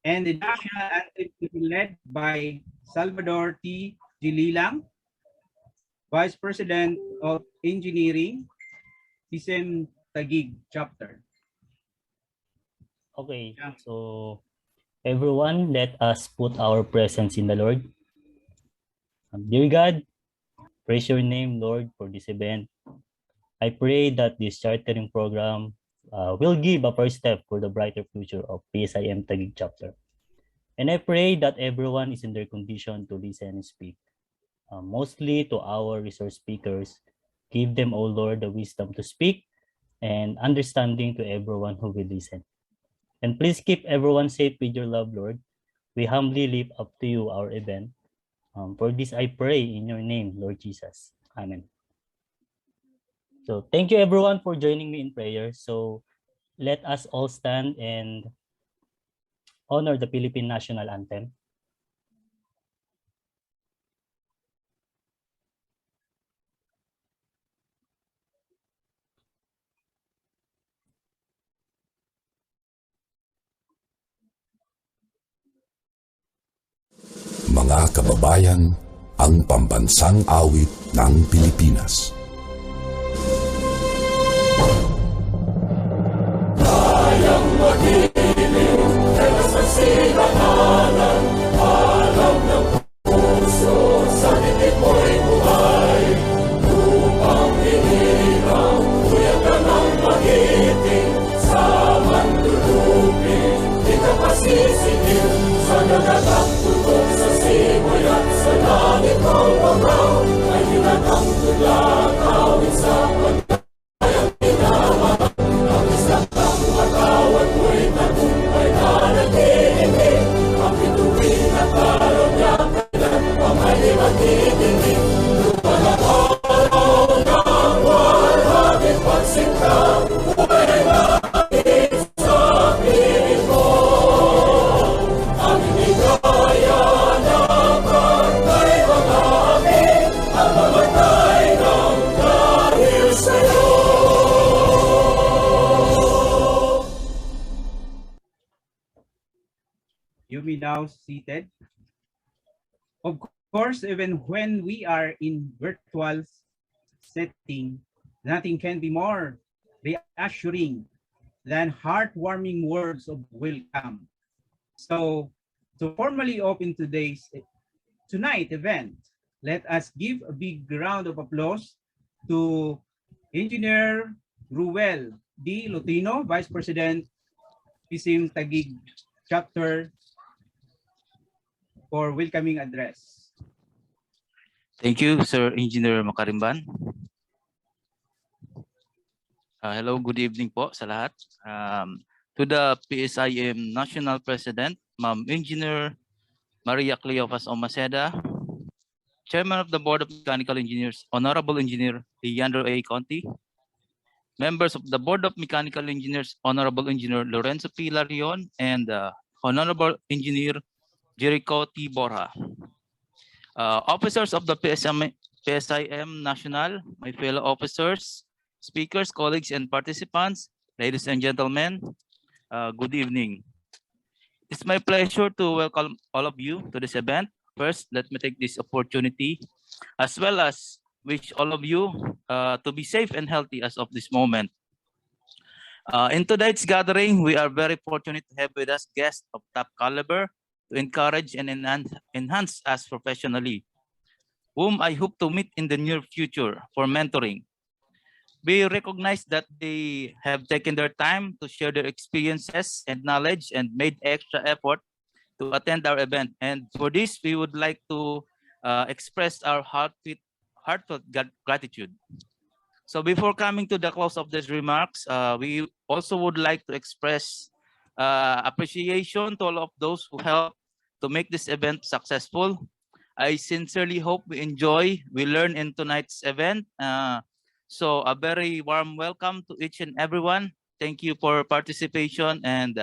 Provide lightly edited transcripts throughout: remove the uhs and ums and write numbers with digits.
and the National Anthem will be led by Salvador T. Gililang, Vice President of Engineering, PSIM Taguig Chapter. Okay, so everyone, let us put our presence in the Lord. Dear God, praise your name, Lord, for this event. I pray that this chartering program will give a first step for the brighter future of PSIM Taguig Chapter. And I pray that everyone is in their condition to listen and speak. Mostly to our resource speakers, give them, O Lord, the wisdom to speak and understanding to everyone who will listen. And please keep everyone safe with your love, Lord. We humbly lift up to you our event. For this I pray in your name, Lord Jesus. Amen. So thank you everyone for joining me in prayer. So let us all stand and honor the Philippine National Anthem. Mga kababayan, ang pambansang awit ng Pilipinas. Tayang mag-ibig, kaya sa silanganan, alam ng puso, sa dibdib mo'y buhay. Upang hinirang, kuya ka ng magiting, sa mandulupin, di ka pasisigil, sa nagatang tutok sa simoy at sa langit ng panglaw, ay hinatang tulang awit sa pagkayang pinamahal. Ang isang ng matawad mo'y tagumpay na nag-iibig, ang bituin at araw niya kailan pa may magdidinig. Lumalang araw ng warhabit pagsinta, buhay na sa piling ko. Ang inigaya na pagkay mga amin, ang mamatay ng dahil sa'yo. You may now seated. Of course, even when we are in virtual setting, nothing can be more reassuring than heartwarming words of welcome. So, to formally open tonight event, let us give a big round of applause to Engineer Ruel D. Lutino, Vice President, PSIM Taguig Chapter, for welcoming address. Thank you, Sir Engineer Makarimban. Hello, good evening po sa lahat. To the PSIM National President, Ma'am Engineer Maria Cleofas O Maceda, Chairman of the Board of Mechanical Engineers, Honorable Engineer Leandro A. Conti, members of the Board of Mechanical Engineers, Honorable Engineer Lorenzo P. Larion, and Honorable Engineer Jericho T. Borja. Officers of the PSIM National, my fellow officers, speakers, colleagues, and participants, ladies and gentlemen, good evening. It's my pleasure to welcome all of you to this event. First, let me take this opportunity, as well as wish all of you to be safe and healthy as of this moment. In tonight's gathering, we are very fortunate to have with us guests of top caliber to encourage and enhance us professionally, whom I hope to meet in the near future for mentoring. We recognize that they have taken their time to share their experiences and knowledge and made extra effort to attend our event. And for this, we would like to express our heartfelt gratitude. So before coming to the close of these remarks, we also would like to express appreciation to all of those who helped to make this event successful. I sincerely hope we learn in tonight's event. So a very warm welcome to each and everyone. Thank you for participation, and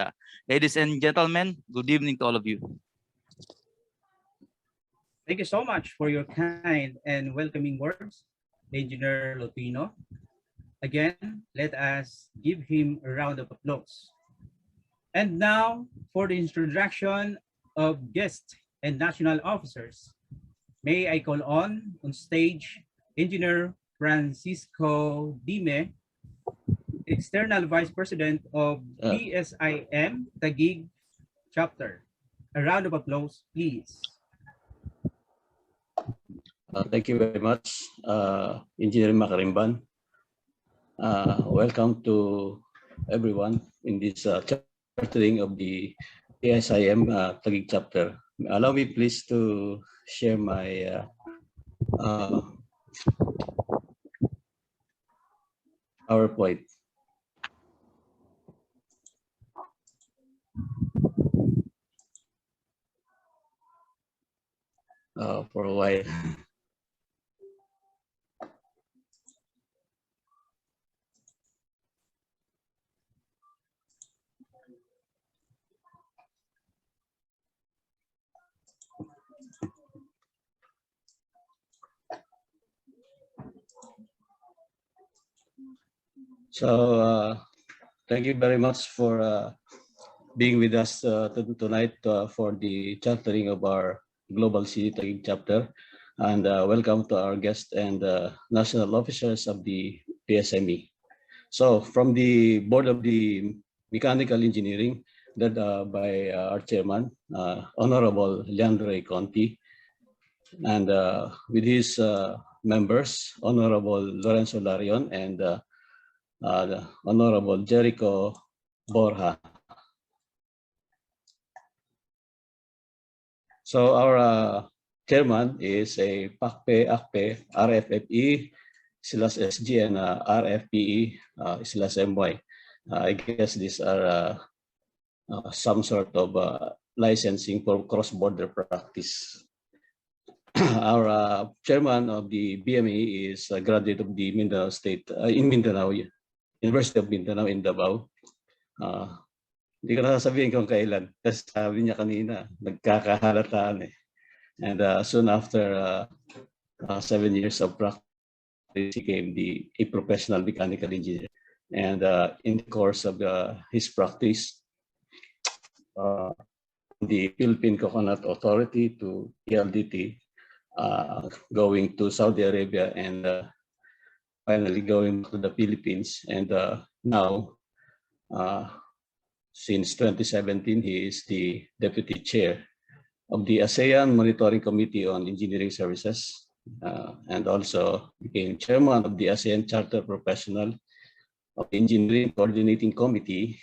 ladies and gentlemen, good evening to all of you. Thank you so much for your kind and welcoming words, Engineer Lutino. Again, let us give him a round of applause. And now, for the introduction of guests and national officers, may I call on stage Engineer Francisco Dime, External Vice President of PSIM Taguig Chapter. A round of applause, please. Thank you very much, Engineer Makarimban. Welcome to everyone in this chartering of the PSIM Taguig chapter. Allow me please to share my PowerPoint. For a while. So thank you very much for being with us tonight for the chartering of our Global City Taguig chapter, and welcome to our guests and national officers of the PSME. So from the Board of the Mechanical Engineering, led by our chairman, Honorable Leandro A. Conti, and with his members, Honorable Lorenzo Larion and Honorable Jericho Borja. So our chairman is a PACPE, RFFE, /SG, and RFPE, /MY. I guess these are some sort of licensing for cross-border practice. Our chairman of the BME is a graduate of the Mindanao State, in Mindanao, University of Mindanao in Davao. Hindi ko na sasabihin kung kailan. Kasi sabi niya kanina, nagkakahalataan eh. And soon after 7 years of practice, he became a professional mechanical engineer. And in the course of his practice, the Philippine Coconut Authority to PLDT, going to Saudi Arabia, and finally going to the Philippines. And now, since 2017, he is the deputy chair of the ASEAN Monitoring Committee on Engineering Services, and also became chairman of the ASEAN Charter Professional of Engineering Coordinating Committee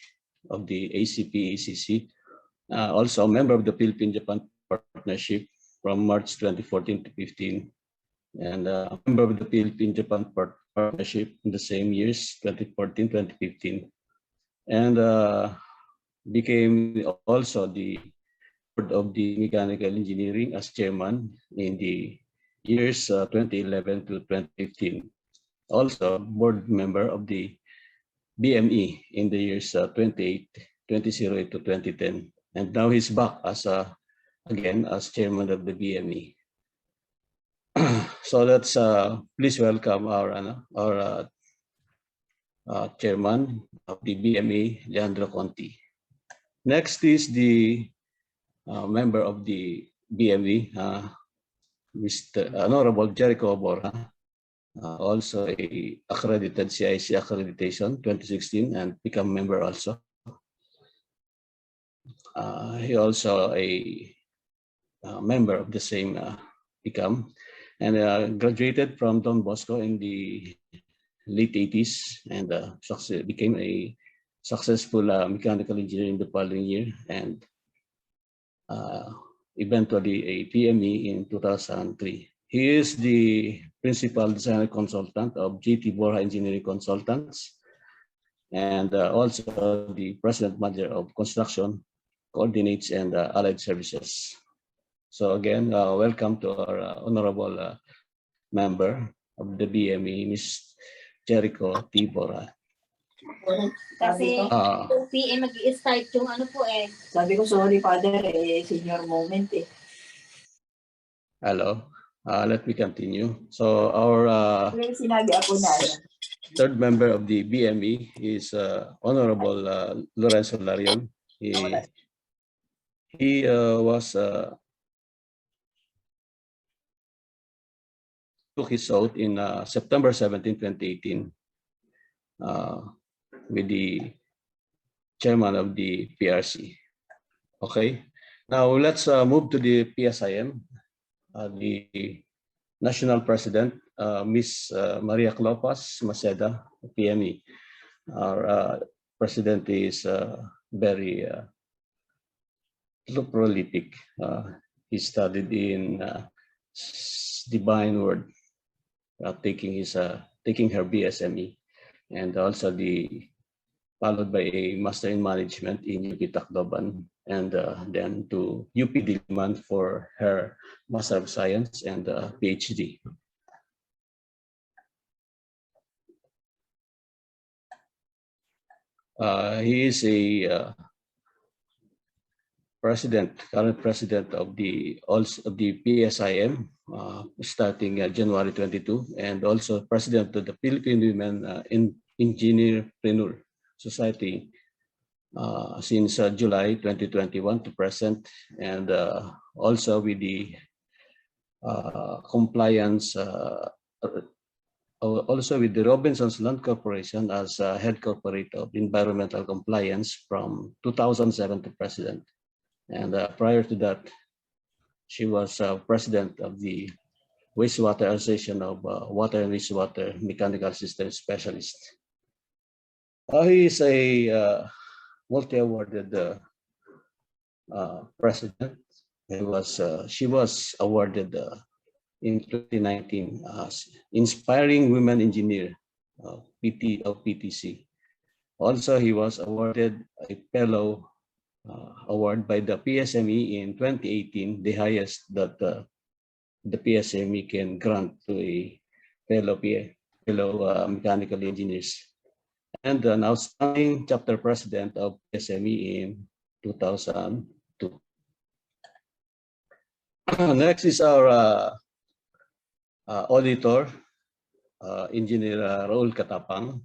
of the ACP-ACC, also a member of the Philippine-Japan Partnership from March 2014 to 15, and a member of the Philippine-Japan Partnership in the same years, 2014-2015, and became also the board of the Mechanical Engineering as chairman in the years 2011 to 2015. Also board member of the BME in the years 2008 to 2010. And now he's back as again as chairman of the BME. So let's please welcome our chairman of the BME, Leandro Conti. Next is the member of the BME, Mr. Honorable Jericho Borja, also a accredited CIC accreditation 2016 and become member also. He also a member of the same become, and graduated from Don Bosco in the late 80s, and became a successful mechanical engineer in the following year, and eventually a PME in 2003. He is the principal designer consultant of GT Borja Engineering Consultants, and also the president manager of construction, coordinates, and allied services. So again, welcome to our honorable member of the BME, Ms. Jericho T. Borja. Kasi yung PM mag-i-start yung ano po eh. Sabi ko, sorry father, senior moment eh. Hello, let me continue. So our Sinabi ako na. third member of the BME is Honorable Lorenzo Larion. He He took his oath in September 17, 2018 with the chairman of the PRC. Okay, now let's move to the PSIM. The National President, Ms. Maria Cleofas Maceda, PME. Our president is very prolific. He studied in Divine Word, taking her BSME, and also followed by a Master in Management in UP Tacloban, and then to UP Diliman for her Master of Science and PhD. He is a current president of the PSIM, starting January 22, and also president of the Philippine Women Engineerpreneur Society since July 2021 to present, and also with the compliance, also with the Robinson's Land Corporation as head corporate of environmental compliance from 2007 to president. And prior to that, she was president of the Wastewater Association of Water and Wastewater Mechanical System Specialist. He is a multi-awarded president. She was awarded in 2019 as Inspiring Women Engineer of PTC. Also, he was awarded a fellow award by the PSME in 2018, the highest that the PSME can grant to a fellow mechanical engineers, and an outstanding chapter president of PSME in 2002. Next is our auditor, Engineer Raul Katapang,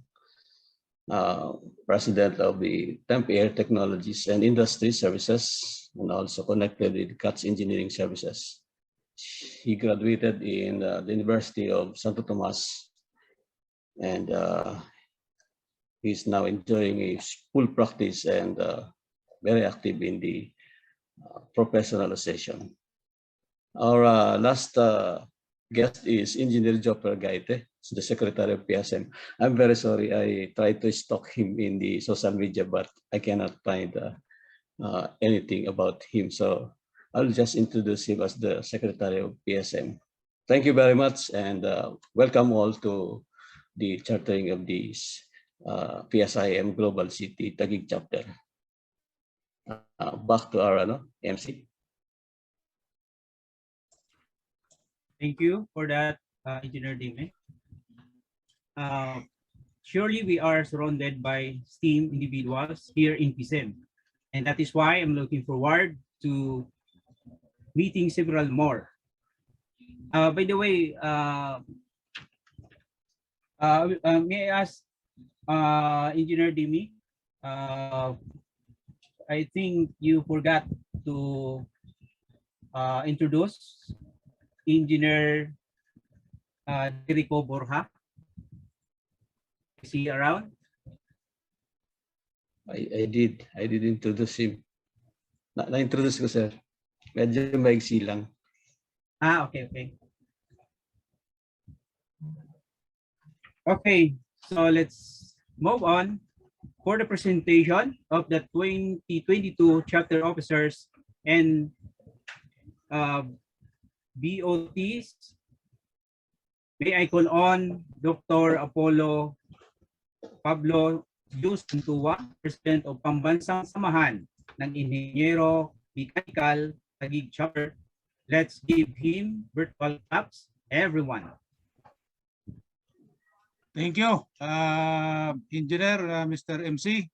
president of the Temp Air Technologies and Industry Services, and also connected with CATS Engineering Services. He graduated in the University of Santo Tomas, and he's now enjoying a full practice and very active in the professionalization. Our last guest is Engineer Jopper Gaite, the Secretary of PSM. I'm very sorry, I tried to stalk him in the social media, but I cannot find anything about him. So I'll just introduce him as the Secretary of PSM. Thank you very much, and welcome all to the chartering of this PSIM Global City Taguig chapter. Back to our MC. Thank you for that, Engineer Dime. Surely we are surrounded by esteemed individuals here in PSIM, and that is why I'm looking forward to meeting several more. By the way, may I ask Engineer Dime, I think you forgot to introduce Engineer Rico Borja. Is he around? I did introduce him. Na-introduce ko, sir. Medyo maigsi lang. Okay. Okay, so let's move on for the presentation of the 2022 chapter officers and BOTs. May I call on Dr. Apollo Pablo Zantua, President of Pambansang Samahan ng Inhenyero, Mekanikal, Taguig chapter. Let's give him virtual claps, everyone. Thank you, Engineer Mr. MC,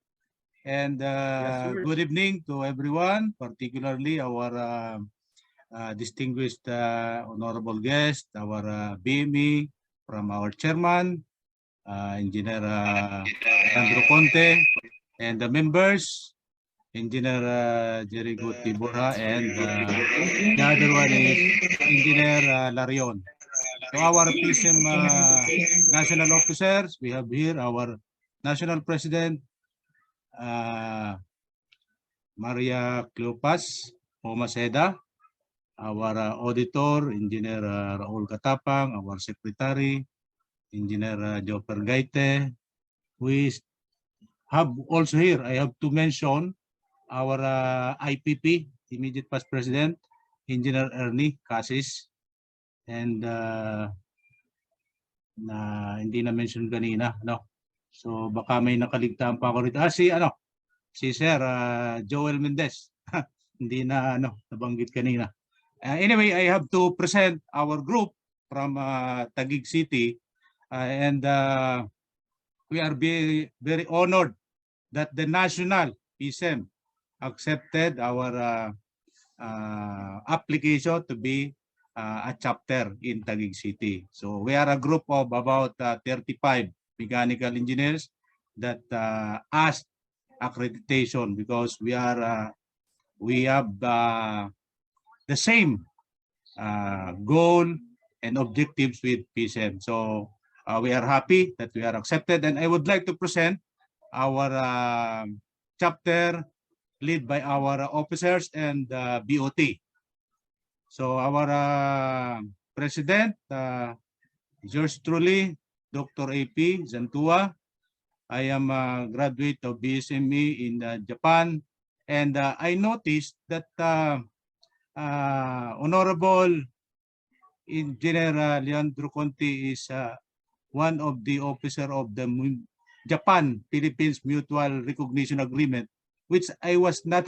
and Yes, good evening to everyone, particularly our distinguished honorable guest, our BME from our chairman, Engineer Andrew Conte, and the members Engineer Jerry Gutibora, and the other one is Engineer Larion. So our PSIM national officers, we have here our National President, Maria Cleofas O, Maceda, our auditor, Engineer Raul Katapang, our secretary, Engineer Joper Gaite. We have also here, I have to mention our IPP, immediate past president, Engineer Ernie Casis, and na hindi na mention kanina, no? So baka may nakaligtaan pa ako rito. Si Sir Joel Mendez. Hindi na nabanggit kanina. Anyway, I have to present our group from Taguig City, and we are very honored that the National PSIM accepted our application to be a chapter in Taguig City. So we are a group of about 35 mechanical engineers that asked accreditation because we have the same goal and objectives with PSIM. So we are happy that we are accepted, and I would like to present our chapter led by our officers and BOT. So our president, yours truly, Dr. AP Zantua. I am a graduate of BSME in Japan, and I noticed that Honorable Engineer Leandro Conti is one of the officer of the Japan-Philippines Mutual Recognition Agreement, which I was not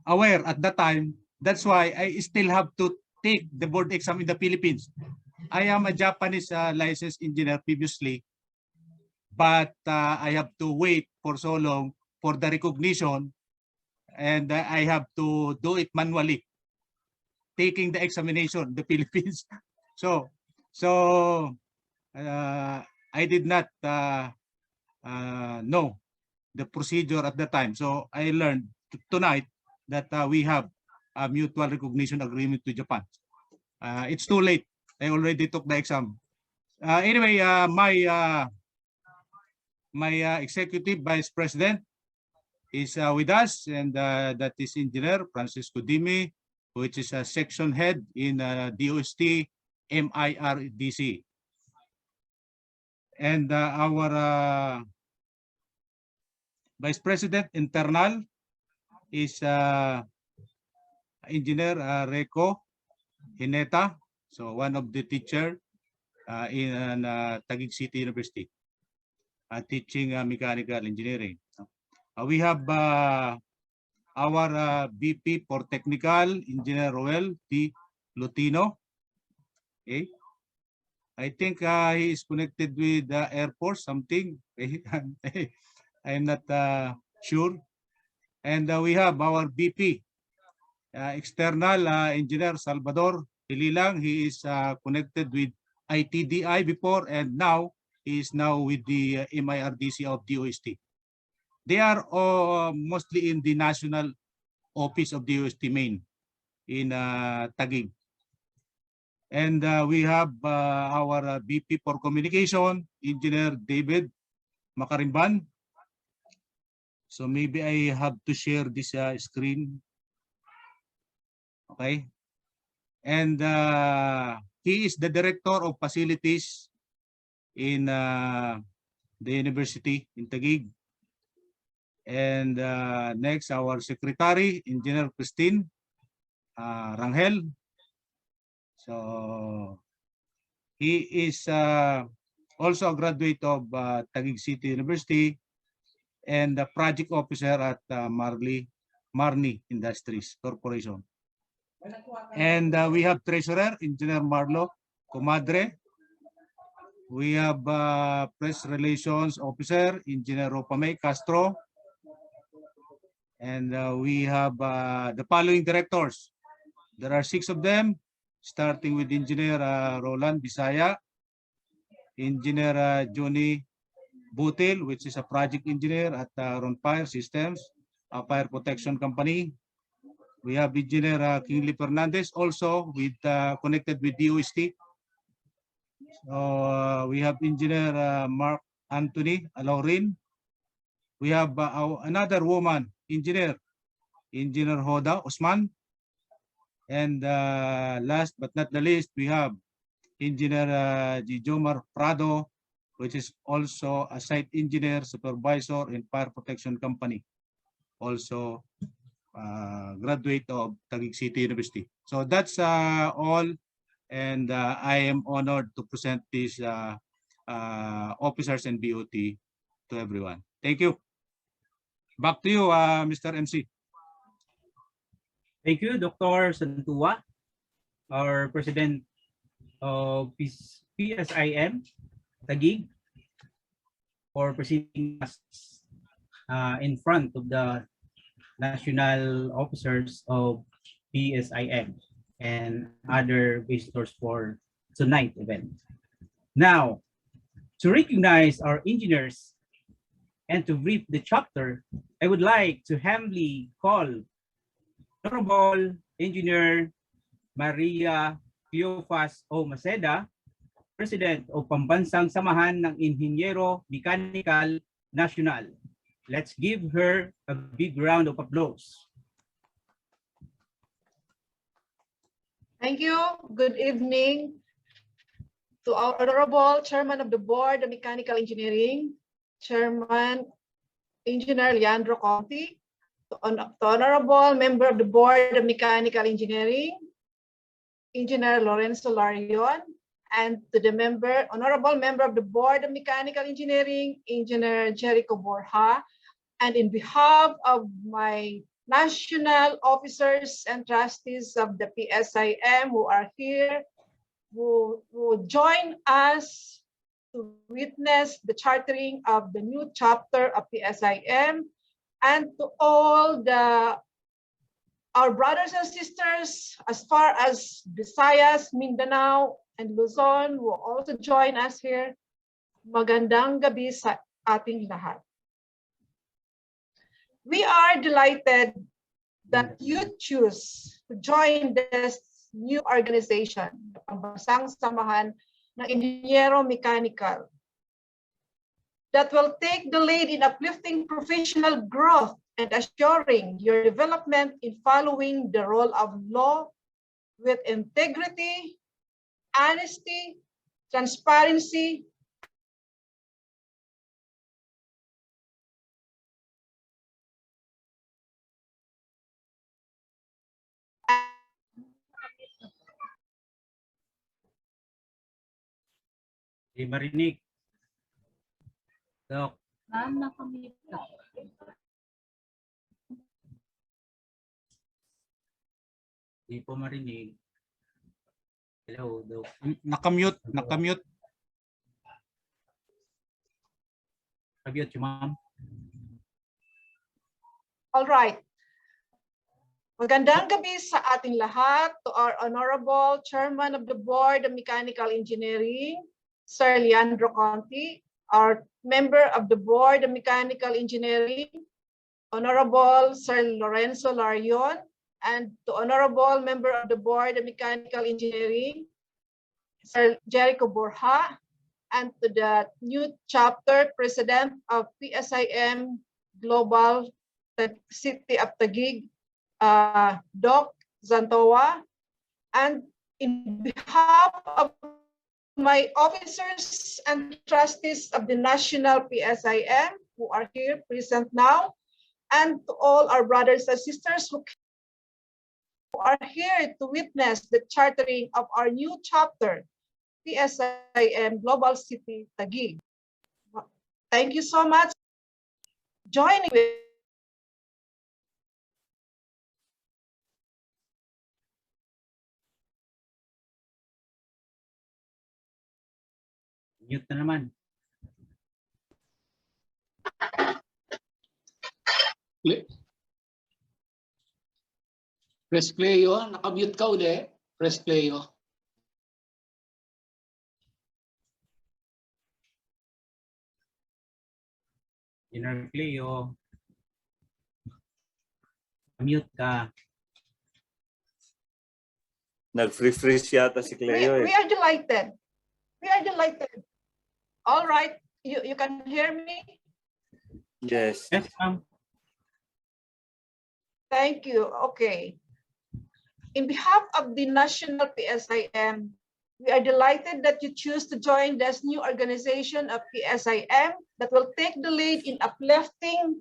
aware at that time. That's why I still have to take the board exam in the Philippines. I am a Japanese licensed engineer previously, but I have to wait for so long for the recognition, and I have to do it manually, taking the examination in the Philippines. So I did not know the procedure at the time. So I learned tonight that we have a mutual recognition agreement with Japan. It's too late. I already took the exam. Anyway, my executive vice president is with us, and that is Engineer Francisco Dimi, which is a section head in DOST MIRDC. And our Vice President Internal is Engineer Reco Hineta, so one of the teacher in Taguig City University, teaching mechanical engineering. We have our VP for Technical, Engineer Roel T. Lutino. Okay. I think he is connected with the Air Force, something. I'm not sure. And we have our VP, External Engineer Salvador Hililang. He is connected with ITDI before, and now he is now with the MIRDC of DOST. They are mostly in the national office of DOST main in Taguig. And we have our VP for Communication, Engineer David Makarimban. So maybe I have to share this screen. Okay. And he is the Director of Facilities in the university in Taguig. And next, our Secretary, Engineer Christine Rangel. So he is also a graduate of Taguig City University and the project officer at Marni Industries Corporation. And we have Treasurer, Engineer Marlo Comadre. We have Press Relations Officer, Engineer Ropamay Castro. And we have the following directors. There are 6 of them, starting with Engineer Roland Bisaya, Engineer Johnny Butil, which is a project engineer at Ron Fire Systems, a fire protection company. We have Engineer Kingley Fernandez, also with connected with DOST. So we have Engineer Mark Anthony Laurin. We have another woman, Engineer Hoda Osman. And last but not the least, we have Engineer Jomar Prado, which is also a site engineer, supervisor in fire protection company. Also graduate of Taguig City University. So that's all. And I am honored to present these officers and BOT to everyone. Thank you. Back to you, Mr. MC. Thank you, Dr. Zantua, our President of PSIM Taguig, for presenting us in front of the national officers of PSIM and other visitors for tonight's event. Now, to recognize our engineers and to brief the chapter, I would like to humbly call Honorable Engineer Maria Cleofas O. Maceda, President of Pambansang Samahan ng Inhenyero Mekanikal National. Let's give her a big round of applause. Thank you. Good evening to our Honorable Chairman of the Board of Mechanical Engineering, Chairman Engineer Leandro Conti, to Honorable Member of the Board of Mechanical Engineering, Engineer Lorenzo Larion, and to the Honorable Member of the Board of Mechanical Engineering, Engineer Jericho Borja, and in behalf of my national officers and trustees of the PSIM who are here, who join us to witness the chartering of the new chapter of PSIM, and to all our brothers and sisters as far as Visayas, Mindanao, and Luzon who also join us here. Magandang gabi sa ating lahat. We are delighted that you choose to join this new organization, the Pambansang Samahan ng Inhenyero Mekanikal, that will take the lead in uplifting professional growth and assuring your development in following the role of law with integrity, honesty, transparency, Di marinig. Dok. Ma'am, nakamute ka. Di po marinig. Hello, Dok. Nakamute. Nakamute si ma'am. all right. Magandang gabi sa ating lahat, to our Honorable Chairman of the Board of Mechanical Engineering, Sir Leandro Conti, our Member of the Board of Mechanical Engineering, Honorable Sir Lorenzo Larion, and to Honorable Member of the Board of Mechanical Engineering, Sir Jericho Borja, and to the new chapter President of PSIM Global City of Taguig, Doc Zantua, and in behalf of my officers and trustees of the National PSIM who are here present now, and to all our brothers and sisters who are here to witness the chartering of our new chapter, PSIM Global City Taguig. Thank you so much. Joining with Mute na naman. Press play yo. Nakamute ka uli. Press play yo. Engineer Cleo, mute ka. Nag-freeze yata si Cleo We eh. are delighted. We are delighted. All right, you can hear me? Yes. Yes, ma'am. Thank you. Okay. In behalf of the National PSIM, we are delighted that you choose to join this new organization of PSIM that will take the lead in uplifting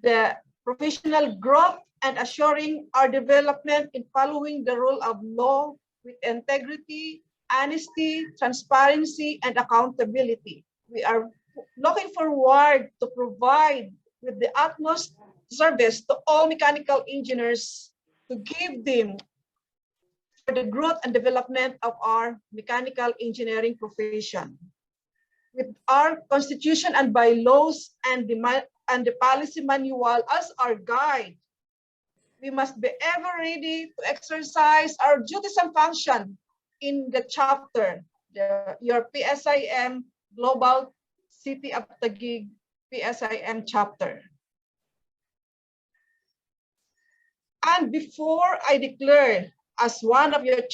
the professional growth and assuring our development in following the rule of law with integrity, honesty, transparency, and accountability. We are looking forward to provide with the utmost service to all mechanical engineers to give them for the growth and development of our mechanical engineering profession. With our constitution and bylaws and the policy manual as our guide, we must be ever ready to exercise our duties and function in the chapter, your PSIM Global City of Taguig PSIM chapter. And before I declare as one of the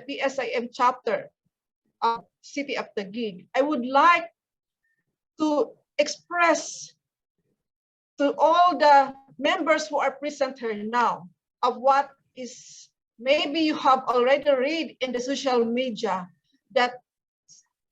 PSIM chapter of City of Taguig, I would like to express to all the members who are present here now of what is maybe you have already read in the social media that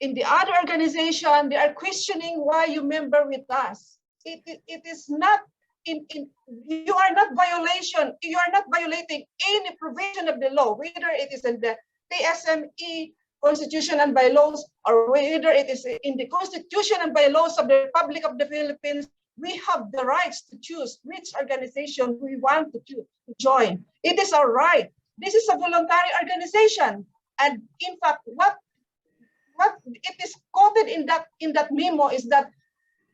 in the other organization they are questioning why you member with us. It is not you are not violating any provision of the law, whether it is in the PSME Constitution and bylaws or whether it is in the Constitution and bylaws of the Republic of the Philippines. We have the rights to choose which organization we want to join. It is our right. This is a voluntary organization, and in fact, what it is quoted in that memo is that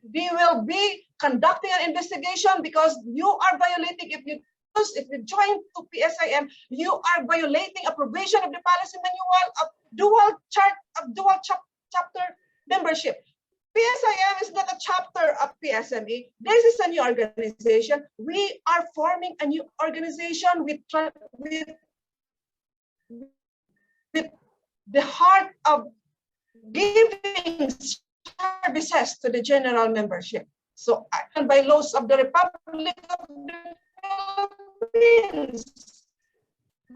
they will be conducting an investigation because you are violating. If you join to PSIM, you are violating a provision of the policy manual of dual chapter membership. PSIM is not a chapter of PSME. This is a new organization. We are forming a new organization with the heart of giving services to the general membership. So, and by laws of the Republic of the Philippines,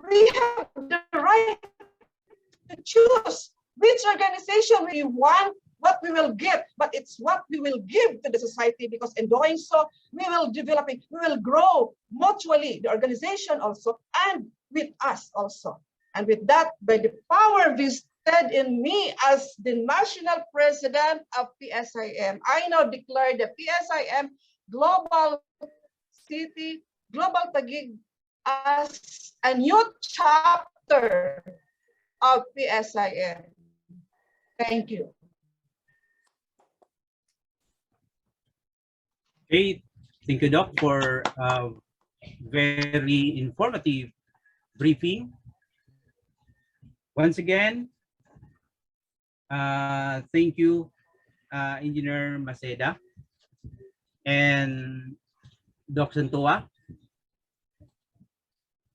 we have the right to choose which organization we want, what we will give, but it's what we will give to the society, because in doing so, we will grow mutually, the organization also, and with us also. And with that, by the power vested in me as the National President of PSIM, I now declare the PSIM Global City, Global Taguig as a new chapter of PSIM. Thank you. Okay, thank you, Doc, for a very informative briefing. Once again, thank you, Engineer Maceda and Doc Zantua.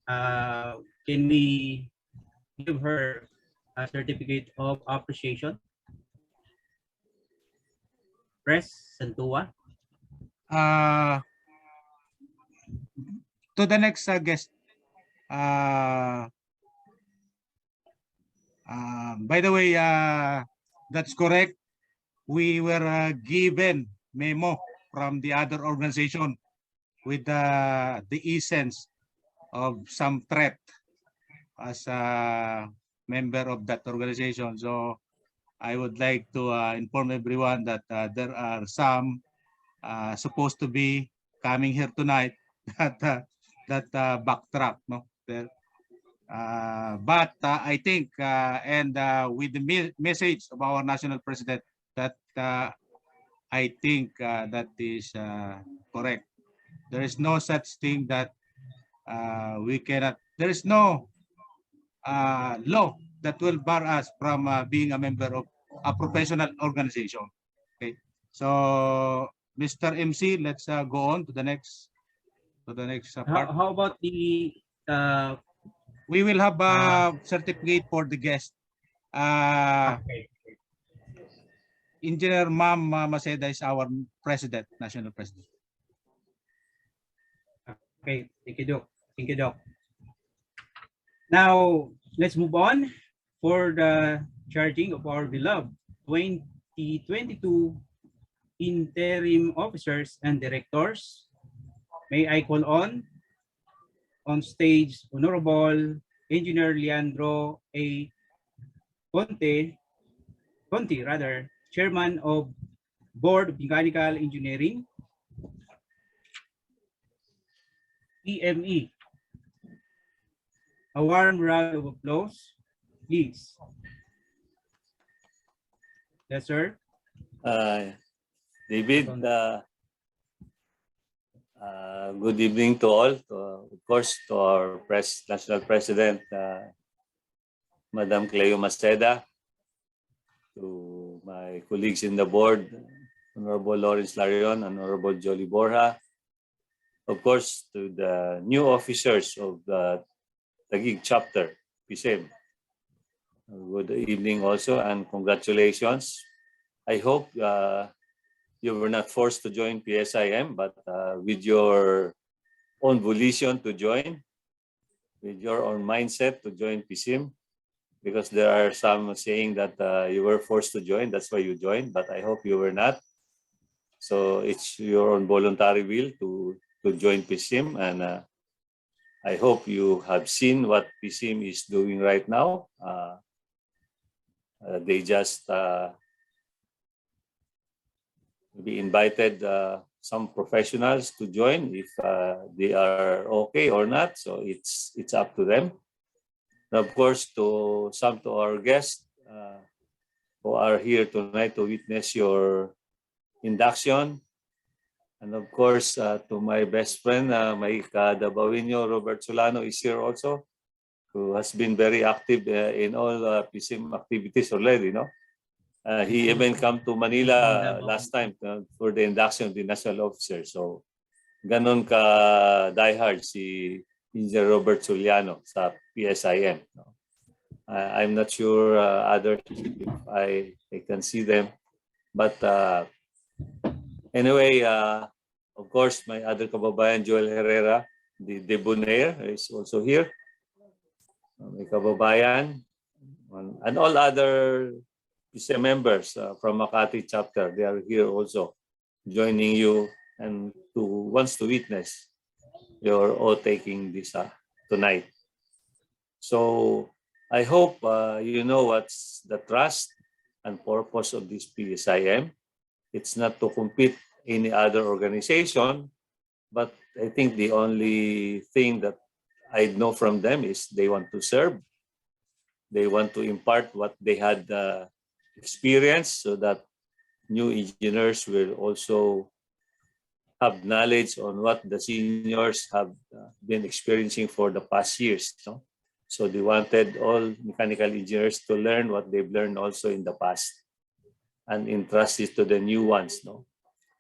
Can we give her a certificate of appreciation? Press Zantua. To the next guest. By the way, that's correct. We were given memo from the other organization with the essence of some threat as a member of that organization. So I would like to inform everyone that there are some supposed to be coming here tonight that backtrack, no? But I think, and with the message of our national president, that I think that is correct. There is no such thing that we cannot. There is no law that will bar us from being a member of a professional organization. Okay, so Mr. MC, let's go on to the next part. How about the We will have a certificate for the guest. okay. Engineer Ma'am Maceda is our president, national president. Okay, thank you, Doc. Thank you, Doc. Now, let's move on for the charging of our beloved 2022 interim officers and directors. May I call on stage Honorable Engineer Leandro A. Conti, Chairman of Board of Mechanical Engineering, PME. A warm round of applause, please. Yes, sir. David, good evening to all. Of course, to our National President, Madam Cleo Maceda, to my colleagues in the board, Honorable Lawrence Larion, Honorable Jolie Borja, of course, to the new officers of the Taguig chapter, PSIM. Good evening also and congratulations. I hope you were not forced to join PSIM, but with your own volition to join, with your own mindset to join PSIM, because there are some saying that you were forced to join, that's why you joined, but I hope you were not. So it's your own voluntary will to join PSIM, and I hope you have seen what PSIM is doing right now. They just be invited some professionals to join if they are okay or not. So it's up to them. And of course, to our guests who are here tonight to witness your induction. And of course, to my best friend, my Kadabawinyo, Robert Solano is here also, who has been very active in all PSIM activities already, no? He even come to Manila last time for the induction of the national officer. So, ganon ka diehard si Engineer Robert Soliano sa PSIM. No? I'm not sure others if I can see them. But anyway, of course, my other kababayan, Joel Herrera, the debonair, is also here. My kababayan, and all other PSIM members from Makati chapter, they are here also joining you and wants to witness your oath taking this tonight. So I hope you know what's the trust and purpose of this PSIM. It's not to compete any other organization, but I think the only thing that I know from them is they want to serve. They want to impart what they had experienced so that new engineers will also have knowledge on what the seniors have been experiencing for the past years. No? So they wanted all mechanical engineers to learn what they've learned also in the past and entrust it to the new ones. No?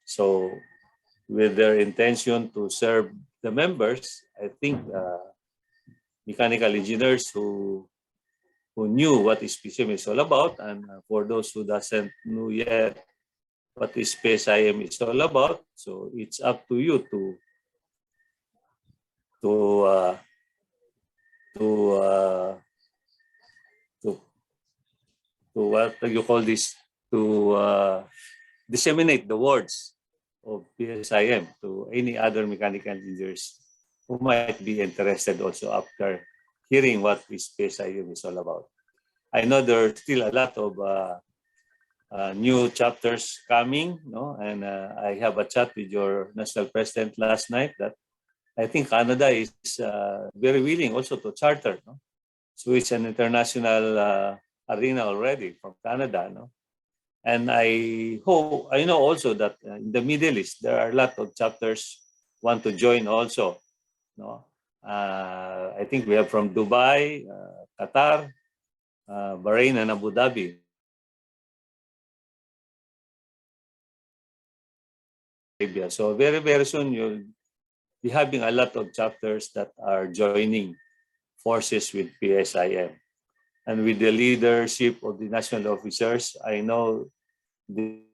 So with their intention to serve the members, I think mechanical engineers who knew what PSIM is all about, and for those who doesn't know yet what PSIM is all about, so it's up to you to what you call this, to disseminate the words of PSIM to any other mechanical engineers who might be interested also after hearing what PSIM is all about. I know there are still a lot of new chapters coming, no? And I have a chat with your national president last night that I think Canada is very willing also to charter, no? So it's an international arena already from Canada, no? And I know also that in the Middle East there are a lot of chapters want to join also, no? I think we have from Dubai, Qatar, Bahrain, and Abu Dhabi. Arabia. So very, very soon you'll be having a lot of chapters that are joining forces with PSIM. And with the leadership of the national officers, I know the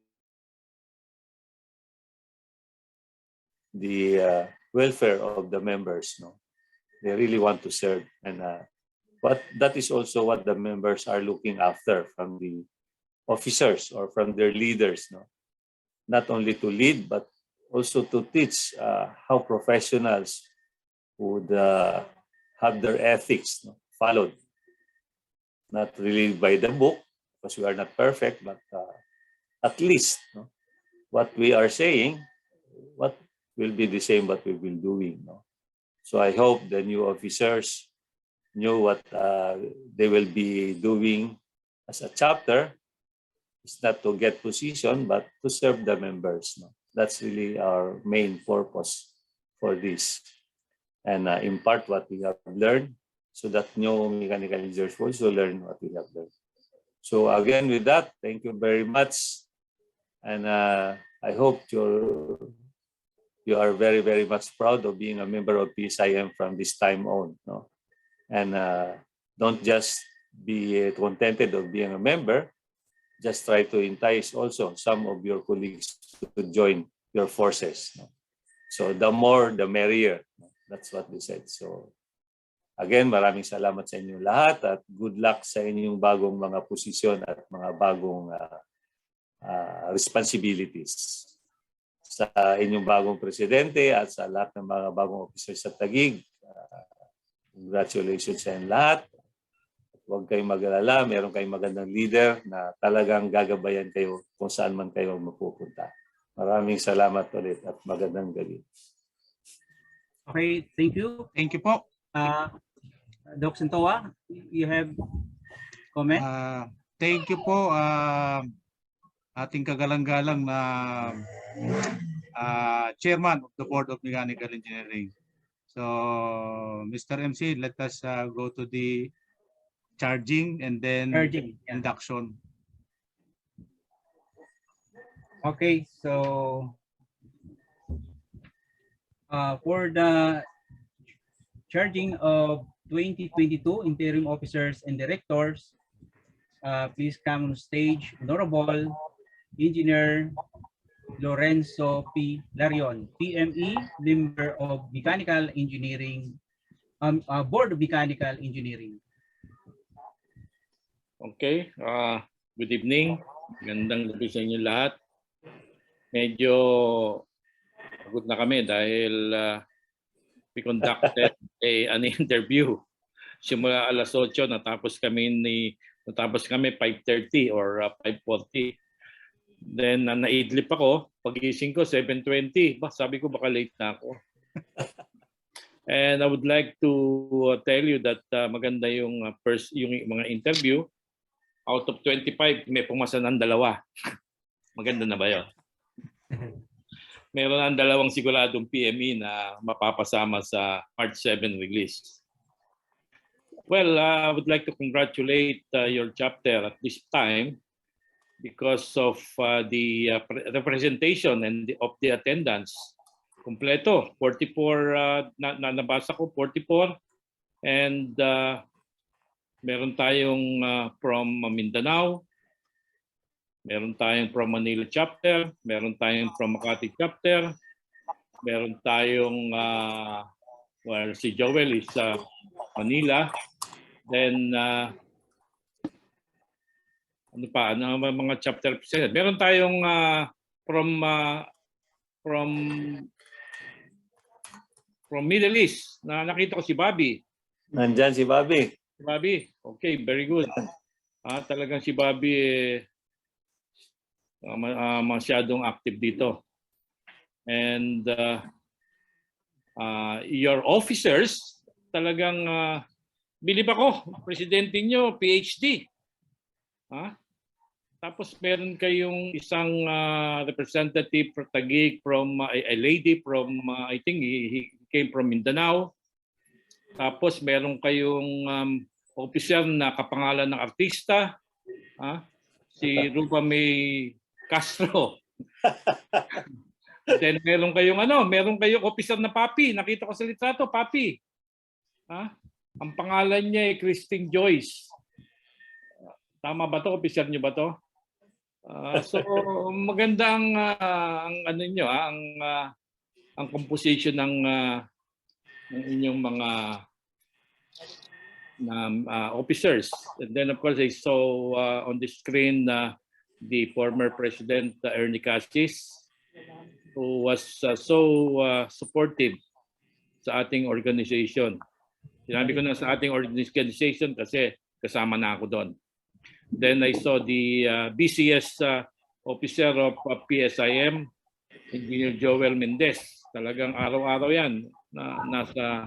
welfare of the members. No? They really want to serve. And but that is also what the members are looking after from the officers or from their leaders. No? Not only to lead, but also to teach how professionals would have their ethics followed. Not really by the book, because we are not perfect, but at least what we are saying, what will be the same what we will be doing. So I hope the new officers knew what they will be doing as a chapter. It's not to get position, but to serve the members. That's really our main purpose for this. And impart what we have learned so that new mechanical engineers also learn what we have learned. So again, with that, thank you very much. And I hope you are very, very much proud of being a member of PSIM from this time on. No? And don't just be contented of being a member, just try to entice also some of your colleagues to join your forces. No? So the more, the merrier. No? That's what they said. So again, maraming salamat sa inyong lahat at good luck sa inyong bagong mga posisyon at mga bagong responsibilities. Sa inyong bagong presidente at sa lahat ng mga bagong officers sa Taguig. Congratulations sa inyong lahat. Huwag kayong mag-alala, meron kayong magandang leader na talagang gagabayan kayo kung saan man kayo mapupunta. Maraming salamat ulit at magandang gabi. Okay, thank you. Thank you po. Doc Zantua, you have comment? Thank you po, ating kagalang-galang na Chairman of the Board of Mechanical Engineering. So, Mr. MC, let us go to the charging and then induction. Okay, so for the charging of 2022 interim officers and directors, please come on stage, Honorable Engineer Lorenzo P. Larion, PME, member of Mechanical Engineering, Board of Mechanical Engineering. Okay, good evening. Gandang gabi sa inyo lahat. Medyo pagod na kami dahil we conducted an interview. Simula alas 8, natapos kami 5:30 or 5:40. Then naidlip ako, pagising ko 7:20. Sabi ko baka late na ako. And I would like to tell you that maganda yung mga interview. Out of 25, may pumasa ng 2. Maganda na ba 'yon? Meron ang 2 siguradong PME na mapapasama sa Part 7 release. Well, I would like to congratulate your chapter at this time because of the representation and of the attendance. Kompleto, 44, nabasa ko 44. And meron tayong from Mindanao, meron tayong from Manila chapter, meron tayong from Makati chapter, meron tayong, well, si Joel is Manila. Then, ano pa, mga chapter president. Meron tayong from Middle East. Nakita ko si Bobby. Nandyan si Bobby. Bobby, okay, very good. Talagang si Bobby masyadong active dito. And your officers, talagang bilib ako, presidente nyo, PhD. Tapos meron kayong isang representative for Taguig from a lady from, I think he came from Mindanao. Tapos meron kayong officer na kapangalan ng artista, si Rupa May Castro. Then meron kayong officer na Papi. Nakita ko sa litrato, Papi. Ha? Ang pangalan niya ay Christine Joyce. Tama ba to? Officer niyo ba to? So maganda ang ano niyo, ang composition ng inyong mga officers. And then of course I saw on the screen the former President Ernie Cassis, who was so supportive sa ating organization. Sinabi ko na sa ating organization kasi kasama na ako doon. Then I saw the BCS officer of PSIM, Engineer Joel Mendez. Talagang araw-araw yan nasa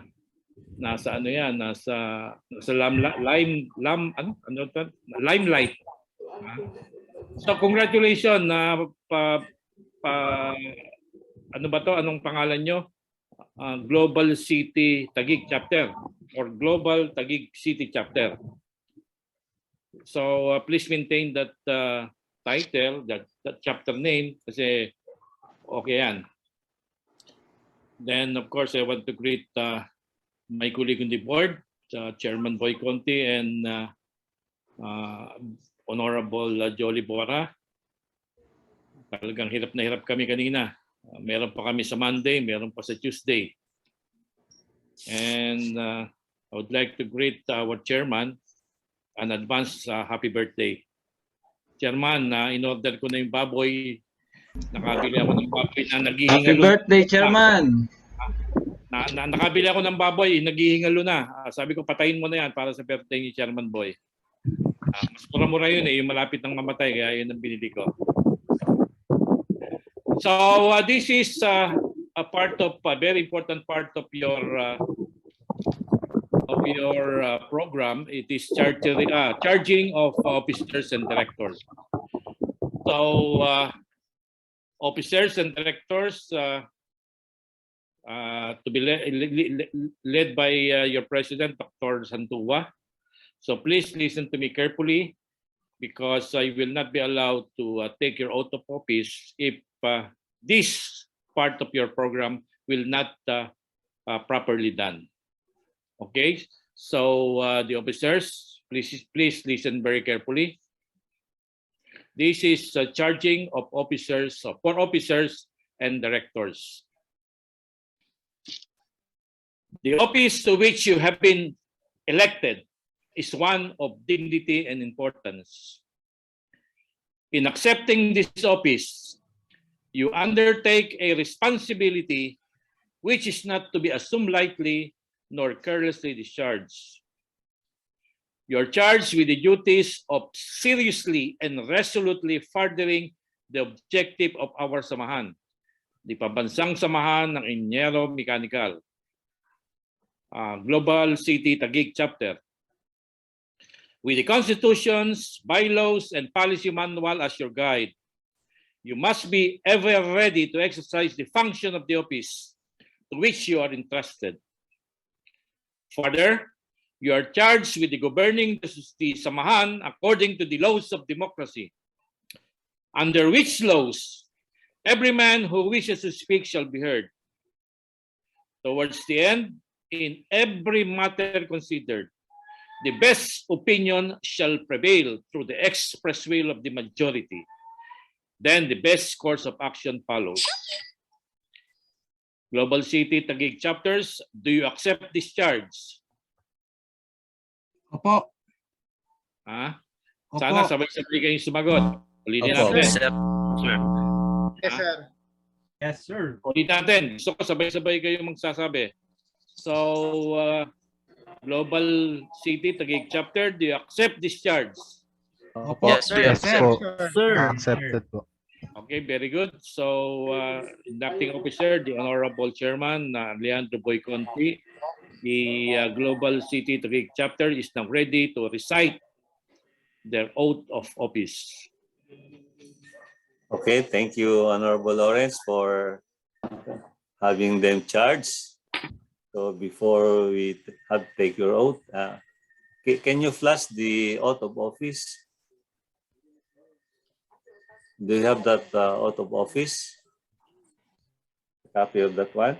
ano yan, nasa limelight. So congratulations na ano ba to? Anong pangalan nyo? Global City Taguig Chapter or Global Taguig City Chapter. So please maintain that title, that chapter name kasi okay yan. Then of course I want to greet my colleague on the board, Chairman Boy Conti and Honorable Jolly Bora. Talagang hirap na hirap kami kanina. Meron pa kami sa Monday, meron pa sa Tuesday. And I would like to greet our chairman and advance happy birthday. Chairman, in-order ko na yung baboy. Nakabili ako ng baboy na naghihingalo. Happy birthday, chairman! Nakabili ako ng baboy, naghihingalo na. Sabi ko, patayin mo na yan para sa birthday ni Chairman Boy. Mas mura-mura yun yung malapit ng mamatay, kaya yun ang binili ko. So this is a very important part of your program. It is charging of officers and directors. So officers and directors to be led by your president, Dr. Zantua. So please listen to me carefully because I will not be allowed to take your oath of office if this part of your program will not properly done. Okay, so the officers, please listen very carefully. This is charging of officers, for officers and directors. The office to which you have been elected is one of dignity and importance. In accepting this office, you undertake a responsibility which is not to be assumed lightly nor carelessly discharged. You are charged with the duties of seriously and resolutely furthering the objective of our Samahan, the Pambansang Samahan ng Inhenyero Mekanikal, Global City Taguig Chapter. With the constitutions, bylaws, and policy manual as your guide, you must be ever ready to exercise the function of the office to which you are entrusted. Further, you are charged with the governing the Samahan according to the laws of democracy, under which laws every man who wishes to speak shall be heard. Towards the end, in every matter considered, the best opinion shall prevail through the express will of the majority. Then the best course of action follows. Global City Taguig Chapters, do you accept this charge? Opo. Sana sabay-sabay kayong sumagot. Ulitin natin. Sir. Yes, sir. Yes, sir. Ulitin natin. Gusto ko sabay-sabay kayong magsasabi. So, Global City Taguig Chapter, do you accept this charge? Opo. Yes, sir. Yes, sir. Sir. Accepted po. Okay, very good. So, inducting officer, the Honorable Chairman, Leandro Boy Conti, the Global City Taguig Chapter is now ready to recite their oath of office. Okay, thank you, Honorable Lawrence, for having them charged. So before we have to take your oath, can you flash the oath of office? Do you have that oath of office? copy of that one.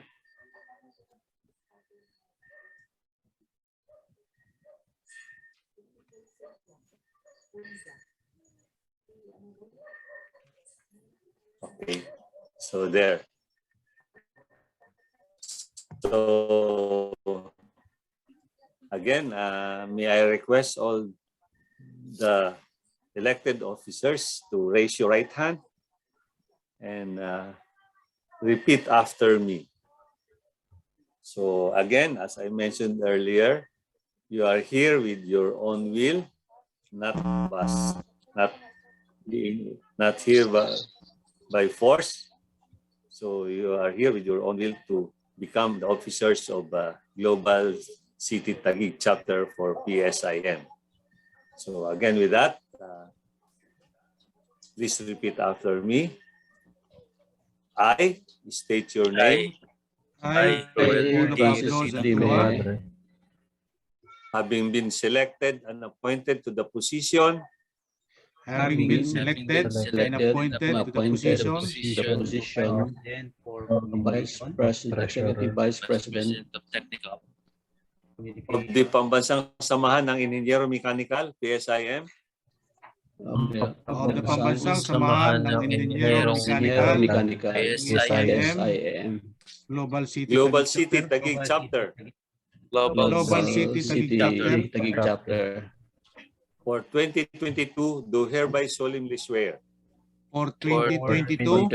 Okay, so there. So again, may I request all the elected officers to raise your right hand and repeat after me. So again, as I mentioned earlier, you are here with your own will, not here by force. So you are here with your own will to become the officers of Global City Taguig Chapter for PSIM. So again, with that, please repeat after me. I state your name. I, Having been selected and appointed to the position. Having been selected and appointed to the position Executive Vice President of the Pambansang Samahan ng Inhenyero Mekanikal, PSIM. Of the Pambansang Samahan ng Inhenyero Mekanikal, PSIM, Global City Taguig Chapter. Global City Taguig Chapter. For 2022, do hereby solemnly swear. For 2022, do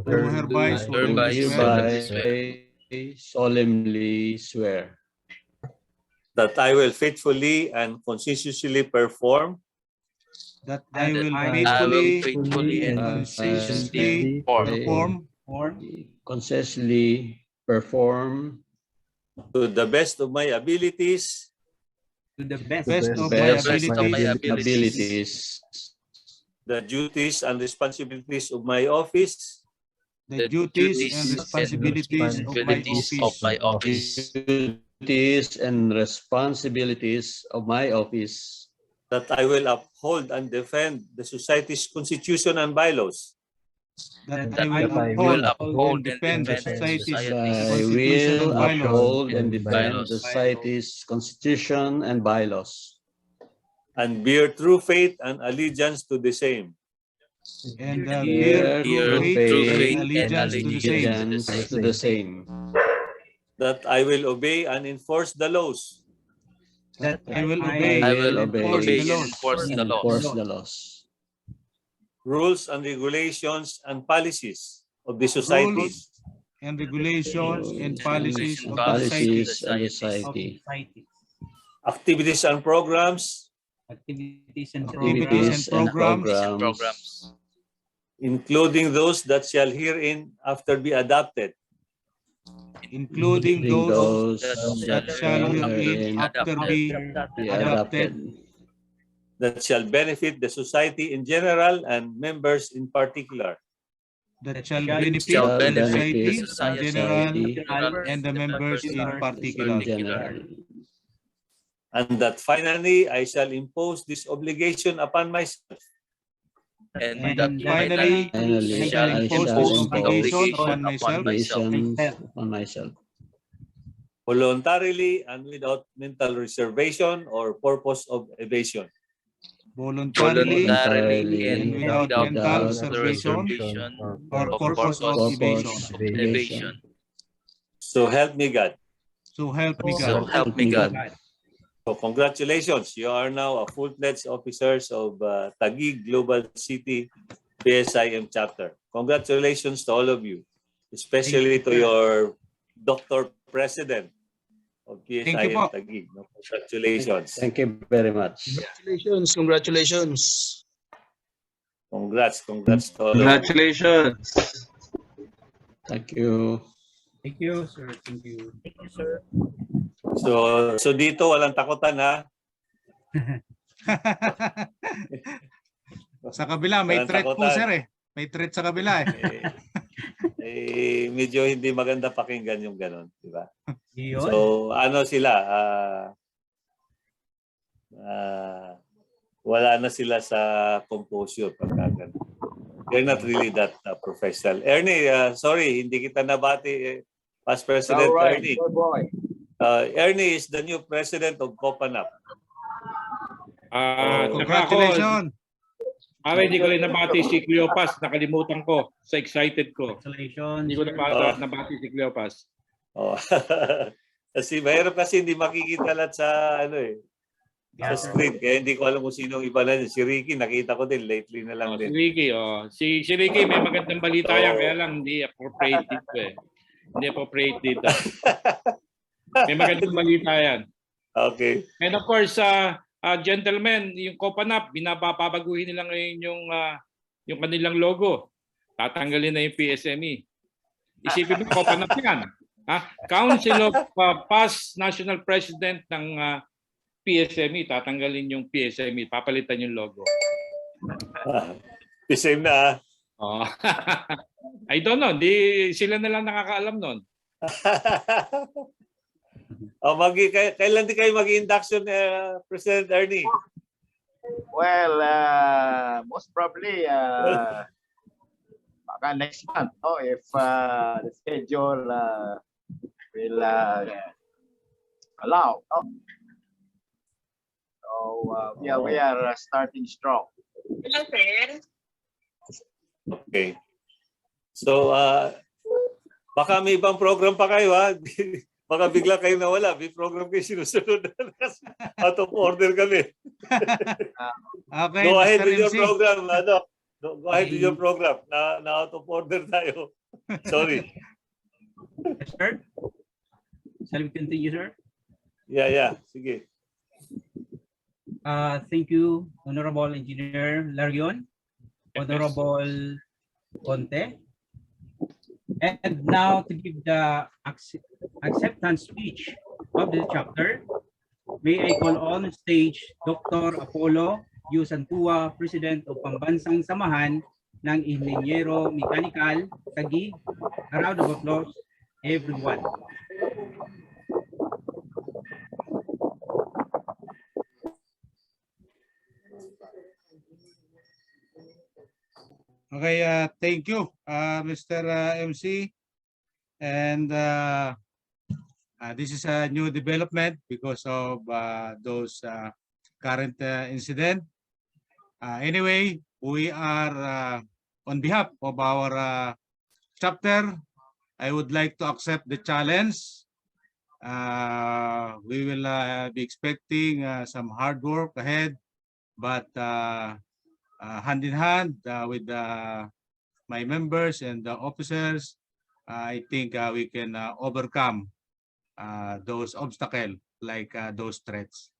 hereby solemnly swear that I will faithfully and conscientiously perform that I will faithfully and consistently perform to the best of my abilities the best of my abilities the duties and responsibilities of my office the duties and responsibilities of my office that I will uphold and defend the society's constitution and bylaws. That I will uphold and defend the society's constitution and bylaws. And bear true faith and allegiance to the same. And bear true faith and allegiance to the same. That I will obey and enforce the laws. That I will obey and enforce the laws. Rules and regulations and policies of the society. And regulations and policies of the society. Activities and programs. Including those that shall herein after be adopted. Including those that shall herein after be adopted. That shall benefit the society in general and members in particular. That shall benefit the society in general and the members in particular. And that finally, I shall impose this obligation upon myself. And that finally, I shall impose this obligation upon myself. Voluntarily and without mental reservation or purpose of evasion. Voluntarily and without mental reservation or purpose of evasion. So help me God. So help me God. So congratulations, you are now a full-fledged officers of Taguig Global City PSIM Chapter. Congratulations to all of you, especially to your Dr. President of PSIM Taguig. Congratulations. Thank you very much. Congratulations. Congrats to all of you. Congratulations. Thank you. Thank you, sir. Thank you. Thank you, sir. So dito walang takutan ha. Sa kabila may threat po sir eh. May threat sa kabila medyo hindi maganda pakinggan yung ganon, di ba? So ano sila wala na sila sa composure pagka ganun. You're not really that professional. Ernie, sorry, hindi kita nabati. Past President Ernie. Good boy. Ernie is the new president of Copanap. Congratulations. Hindi ko rin nabati si Cleofas. Nakalimutan ko sa excited ko. Congratulations. Hindi ko nabati si Cleofas. Oh. Kasi mahirap kasi hindi makikita lahat sa sa screen. Kaya hindi ko alam kung sino iba na. Si Ricky, nakita ko din. Lately na lang din. Si Ricky, si Ricky may magandang balita yan. Kaya lang hindi appropriate dito eh. Hindi appropriate dito. May magandang balita yan. Okay. And of course, gentlemen, yung Copanap, binapapabaguhin nila ngayon yung kanilang logo. Tatanggalin na yung PSME. Isipin mo, Copanap yan. Council of Past National President ng PSME, tatanggalin yung PSME, papalitan yung logo. PSIM na. I don't know, di sila na lang nakakaalam nun. Kailan di kayo mag-induction, President Ernie? Well, most probably baka next month, if the schedule will allow. So we are starting strong. Okay. So baka may ibang program pa kayo ha. Baka bigla kayo nawala. May program kayo sinusunod. Out of order kami. Okay, Go ahead Mr. with your MC. program. Go ahead with your program. Na out of order tayo. Sorry. Yes, sir. Shall we continue, sir? Yeah. Sige. Thank you, Honorable Engineer Larion, Honorable Conte. And now to give the acceptance speech of the chapter, may I call on stage Dr. Apollo U. Zantua, President of Pambansang Samahan ng Inhenyero Mekanikal, Taguig. A round of applause, everyone. Okay, thank you, Mr. MC. And this is a new development because of those current incident. Anyway, we are on behalf of our chapter. I would like to accept the challenge. We will be expecting some hard work ahead, but hand in hand with my members and the officers, I think we can overcome those obstacles like those threats.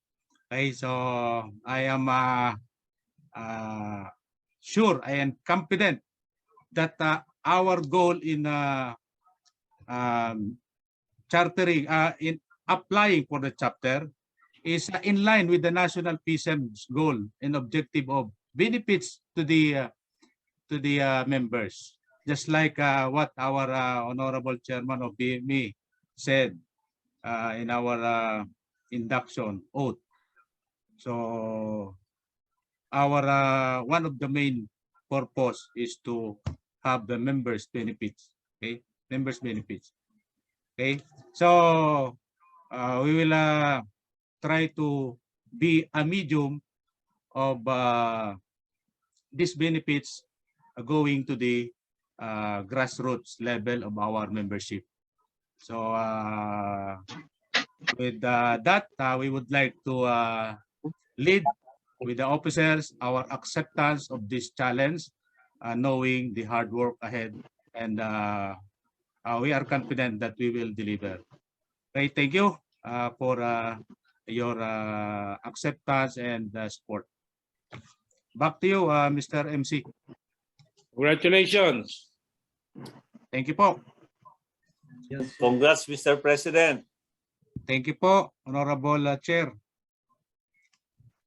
Okay, so I am sure, I am confident that our goal in chartering, in applying for the chapter is in line with the National PSIM's goal and objective of benefits to the members, just like what our Honorable Chairman of BME said in our induction oath. So our one of the main purpose is to have the members benefits. Okay, members benefits. Okay, so we will try to be a medium of these benefits going to the grassroots level of our membership. So with that, we would like to lead with the officers our acceptance of this challenge, knowing the hard work ahead, and we are confident that we will deliver. Okay, thank you for your acceptance and support. Back to you, Mr. MC. Congratulations. Thank you po. Congrats, Mr. President. Thank you po, Honorable Chair.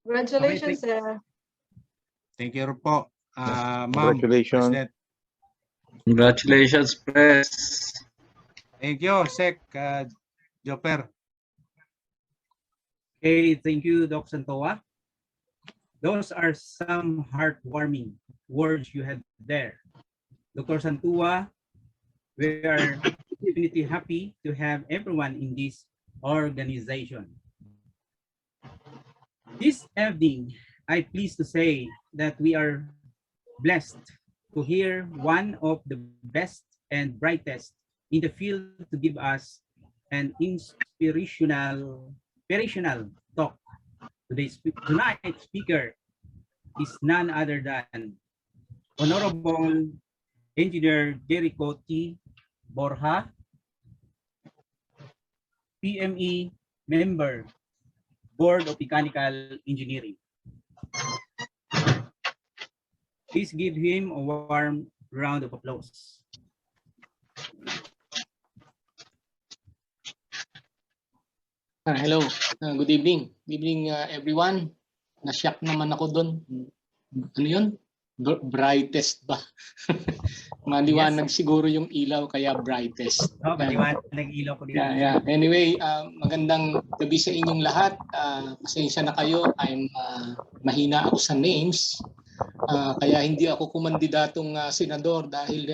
Congratulations, sir. Thank you po, Ma'am Congratulations. President. Congratulations, Press. Thank you, Sec Joper. Okay, thank you, Doc Zantua. Those are some heartwarming words you had there. Dr. Zantua, we are definitely happy to have everyone in this organization. This evening, I'm pleased to say that we are blessed to hear one of the best and brightest in the field to give us an inspirational talk. Tonight's speaker is none other than Honorable Engineer Jericho T. Borja, PME member, Board of Mechanical Engineering. Please give him a warm round of applause. Hello, good evening. Good evening everyone. Na-shock naman ako doon. Ano yun? Brightest ba? Maliwanag yes. Siguro yung ilaw kaya brightest. Oh, maliwanag ilaw ko dito. Yeah. Anyway, magandang gabi sa inyong lahat. Pasensya na kayo. Mahina ako sa names. Kaya hindi ako kumandidatong senador dahil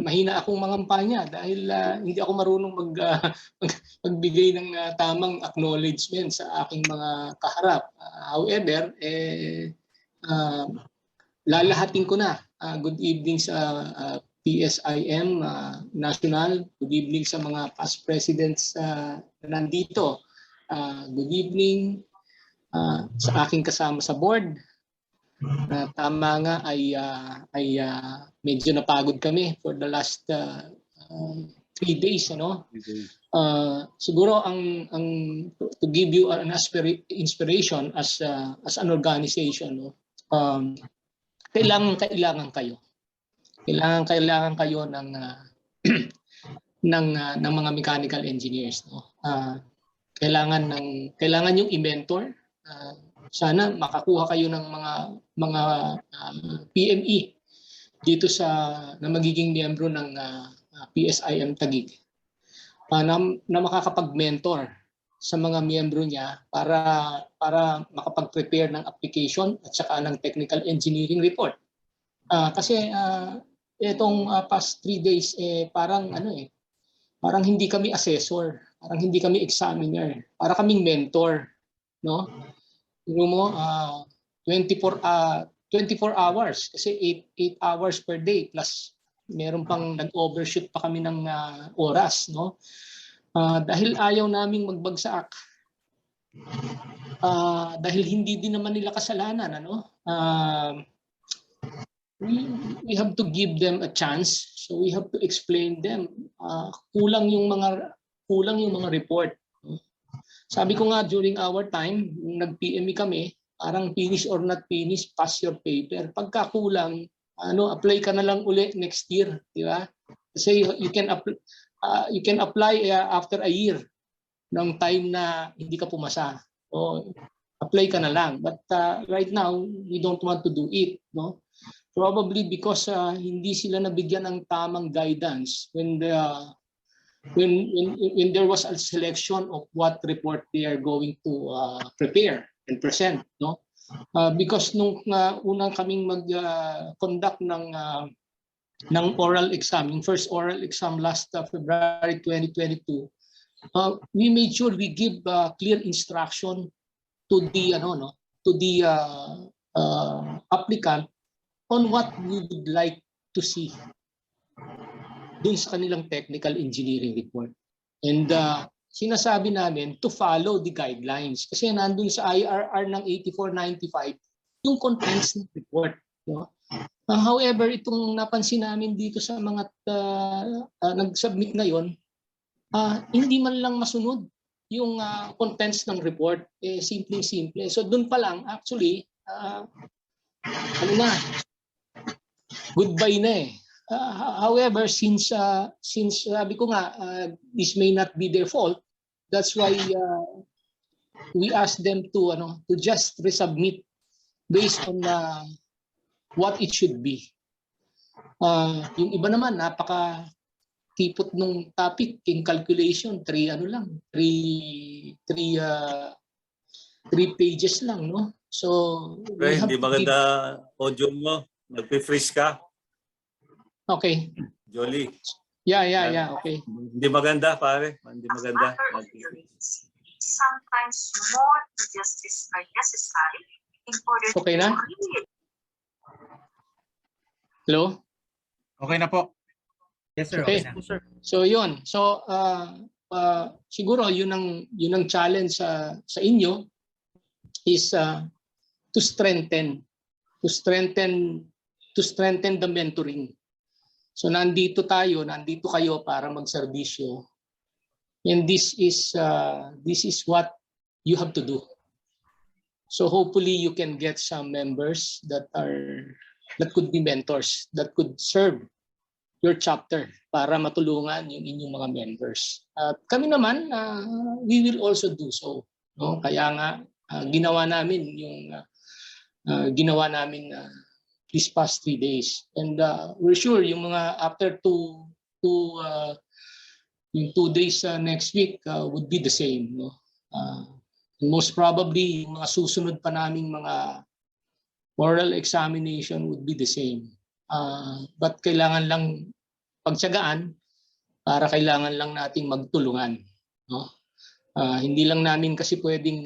mahina akong mangampanya dahil hindi ako marunong magbigay ng tamang acknowledgement sa aking mga kaharap. However, lalahatin ko na. Good evening sa PSIM National. Good evening sa mga past presidents na nandito. Good evening sa aking kasama sa board. Tama nga ay medyo napagod kami for the last 3 days, ano? Siguro ang to give you an inspiration as an organization, no? Kailangan kayo. Kailangan kayo ng ng mga mechanical engineers, no? Kailangan yung i-mentor. Sana makakuha kayo ng mga PME dito na magiging miyembro ng PSIM Taguig na makakapag-mentor sa mga miyembro niya para makapag-prepare ng application at saka ng technical engineering report. Kasi itong past 3 days parang parang hindi kami assessor, parang hindi kami examiner, para kaming mentor, no? Mo 24 hours kasi 8 hours per day plus meron pang nag-overshoot pa kami ng oras, no? Dahil ayaw naming magbagsak. Dahil hindi din naman nila kasalanan, ano? We have to give them a chance, so we have to explain them. Kulang yung mga report. Sabi ko nga during our time, nag-PME kami, parang finish or not finish, pass your paper. Pagka kulang, apply ka na lang uli next year, di ba? Kasi you can apply after a year ng time na hindi ka pumasa. So, apply ka na lang. But right now, we don't want to do it, no? Probably because hindi sila nabigyan ng tamang guidance when there was a selection of what report they are going to prepare and present, no? Because nung unang kaming mag-conduct ng oral exam, yung first oral exam last February 2022, we made sure we give clear instruction to the applicant on what we would like to see dun sa kanilang technical engineering report. And sinasabi namin to follow the guidelines kasi nandun sa IRR ng 8495 yung contents ng report, no? However, itong napansin namin dito sa mga nag-submit ngayon, hindi man lang masunod yung contents ng report. Simple. So dun pa lang actually goodbye na eh. However, since sabi ko nga, this may not be their fault, that's why we asked them to just resubmit based on what it should be. Yung iba naman, napaka-tipot nung topic, in calculation, 3 pages lang, no? So Pre, we have hindi to give... maganda audio mo. Nagpe-freeze ka. Okay. Jolly. Yeah, okay. Hindi maganda, pare. Hindi maganda. Sometimes more justice are necessary in order Okay to na? Hello? Okay na po. Yes, sir. Okay. Okay na. So yun. So siguro yun ang challenge sa inyo is to strengthen the mentoring. So nandito kayo para magserbisyo. And this is what you have to do. So hopefully you can get some members that could be mentors, that could serve your chapter para matulungan yung inyong mga members. At kami naman, we will also do so. No? Kaya nga, ginawa namin these past 3 days. And we're sure yung mga after yung 2 days next week would be the same. No? Most probably, yung mga susunod pa naming mga oral examination would be the same. But kailangan lang pagtiyagaan para kailangan lang nating magtulungan. No? Hindi lang namin kasi pwedeng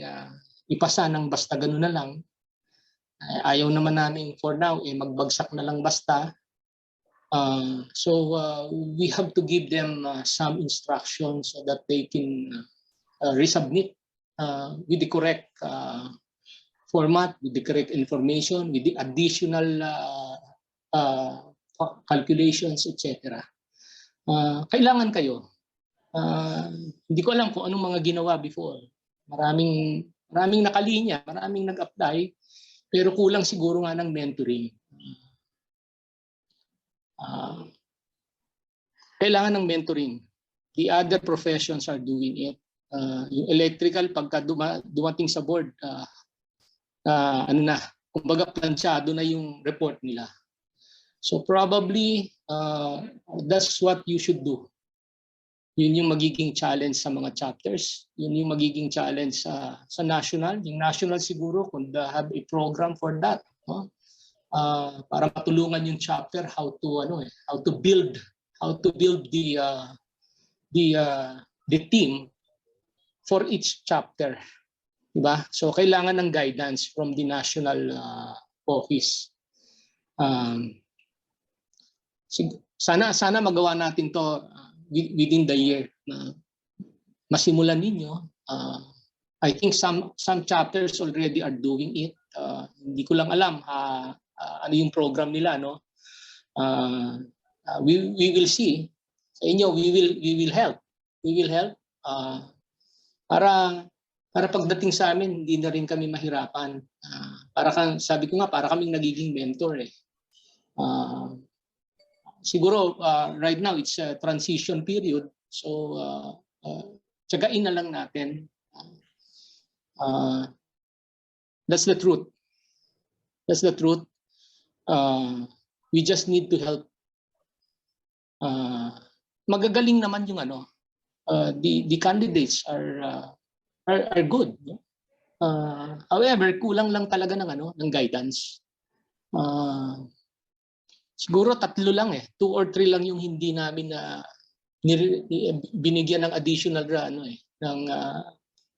ipasa ng basta gano'n na lang. Ayaw naman namin for now magbagsak na lang basta. So we have to give them some instructions so that they can resubmit with the correct format, with the correct information, with the additional calculations, etc. Kailangan kayo. Hindi ko alam kung anong mga ginawa before. Maraming nakalinya, maraming nag-apply, pero kulang siguro nga ng mentoring. Kailangan ng mentoring. The other professions are doing it. Yung electrical, pagka dumating sa board, kumbaga planchado na yung report nila. So probably, that's what you should do. Yun yung magiging challenge sa mga chapters. Yun yung magiging challenge sa national. Yung national siguro, kung have a program for that. No? Para matulungan yung chapter how to build the team for each chapter. Diba? So kailangan ng guidance from the national office. Sana magawa natin to within the year na masimulan ninyo. I think some chapters already are doing it. Hindi ko lang alam ano yung program nila, no? We will see. Sa inyo, we will help. We will help para pagdating sa amin hindi na rin kami mahirapan. Sabi ko nga, para kaming nagiging mentor eh. Siguro right now it's a transition period, so tsagain na lang natin. That's the truth. That's the truth. We just need to help. Magagaling naman yung the candidates are good. However, kulang lang talaga ng guidance. Siguro 3 lang 2 or 3 lang yung hindi namin binigyan ng additional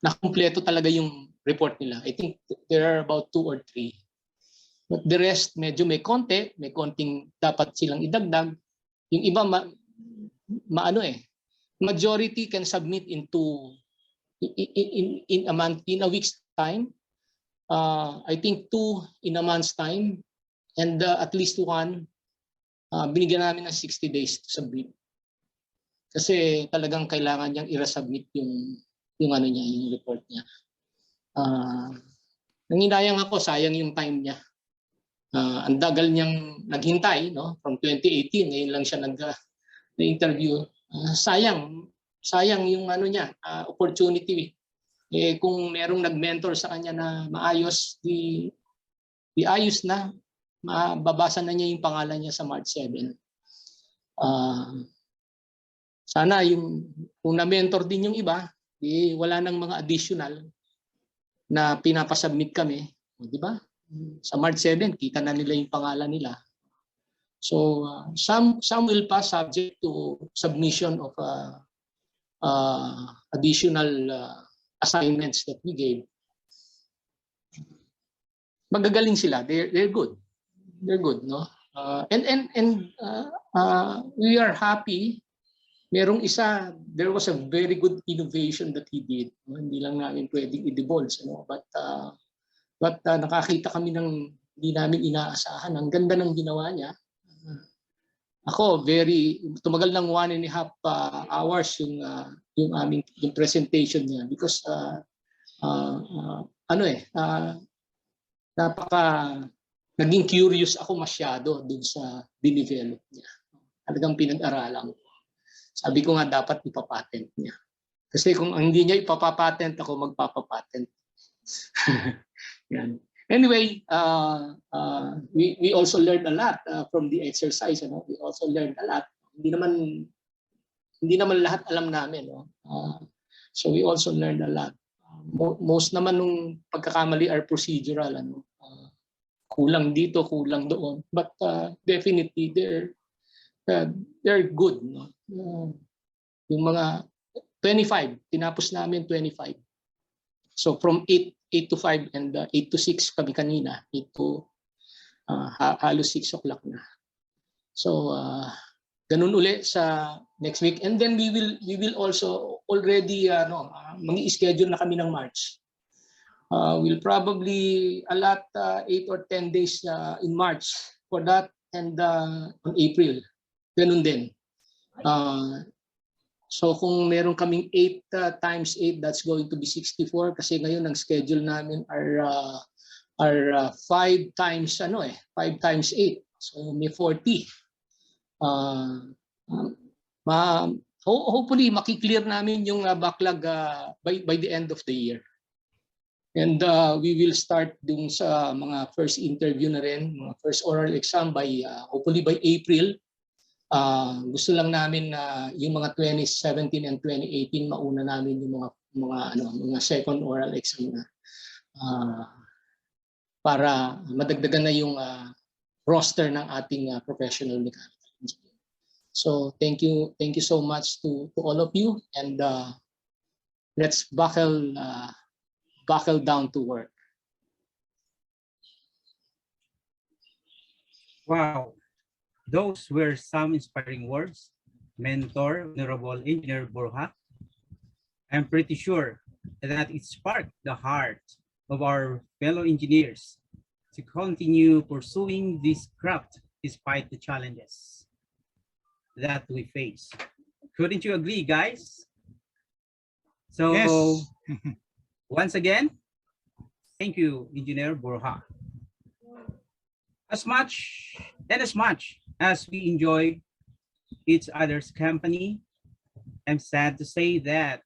na kumpleto talaga yung report nila. I think there are about 2 or 3. But the rest medyo may konting dapat silang idagdag. Yung iba majority can submit in a month, in a week's time. I think 2 in a month's time, and at least 1 binigyan namin ng 60 days to submit. Kasi talagang kailangan niyang i-resubmit yung report niya. Nanginayang ako, sayang yung time niya. Ang dagal niyang naghintay, no? From 2018, ngayon lang siya nag-interview. Sayang yung opportunity. Kung merong nag-mentor sa kanya na maayos, ayos na. Mababasa na niya yung pangalan niya sa March 7. Sana kung na-mentor din yung iba, wala nang mga additional na pinapasubmit kami. Di ba? Sa March 7, kita na nila yung pangalan nila. So some will pass subject to submission of additional assignments that we gave. Magagaling sila. They're good. They're good, no? We are happy. Merong isa, there was a very good innovation that he did. Hindi lang namin pwedeng i-divulge, no? But nakakita kami ng hindi namin inaasahan. Ang ganda ng ginawa niya. Ako, tumagal ng 1.5 hours yung presentation niya because naging curious ako masyado dun sa dinevelop niya. Talagang pinag-aralan ko. Sabi ko nga dapat ipapatent niya. Kasi kung hindi niya ipapapatent, ako magpapapatent. Yan. Anyway, we also learned a lot from the exercise. We also learned a lot. Hindi naman lahat alam namin. So we also learned a lot. Most naman nung pagkakamali are procedural. Kulang dito, kulang doon. But definitely they're good. Yung mga 25, tinapos namin 25. So from 8 to 5 and 8 to 6 kami kanina, 8 to halos 6 o'clock na. So ganun uli sa next week, and then we will also already mag-i-schedule na kami ng March. We'll probably allot 8 or 10 days in March for that, and on April ganun din. So kung meron kaming 8 times 8, that's going to be 64, kasi ngayon ang schedule namin are 5 times 5 times 8, so may 40. Hopefully makiklear namin yung backlog by the end of the year, and we will start dun sa mga first interview na rin, mga first oral exam hopefully by April. Gusto lang namin na yung mga 2017 and 2018 mauna namin yung mga second oral exam na para madagdagan na yung roster ng ating professional mechanical engineer. So thank you so much to all of you, and let's buckle down to work. Wow. Those were some inspiring words, Mentor Honorable Engineer Borja. I'm pretty sure that it sparked the heart of our fellow engineers to continue pursuing this craft despite the challenges that we face. Couldn't you agree, guys? So, yes. Once again, thank you, Engineer Borja. As much as we enjoy each other's company, I'm sad to say that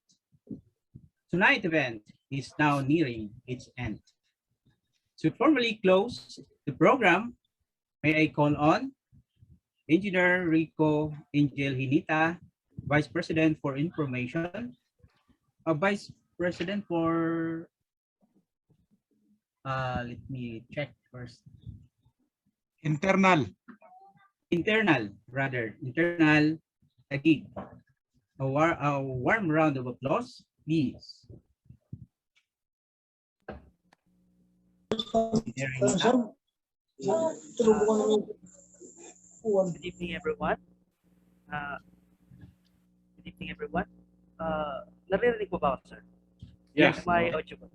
tonight's event is now nearing its end. To formally close the program, may I call on Engineer Rico Angel Hinita, Vice President for Information, Vice President for, let me check first. Internal Taguig. A warm round of applause, please. Good evening, everyone. Naririnig po ba ako, sir? Yes. My audio po.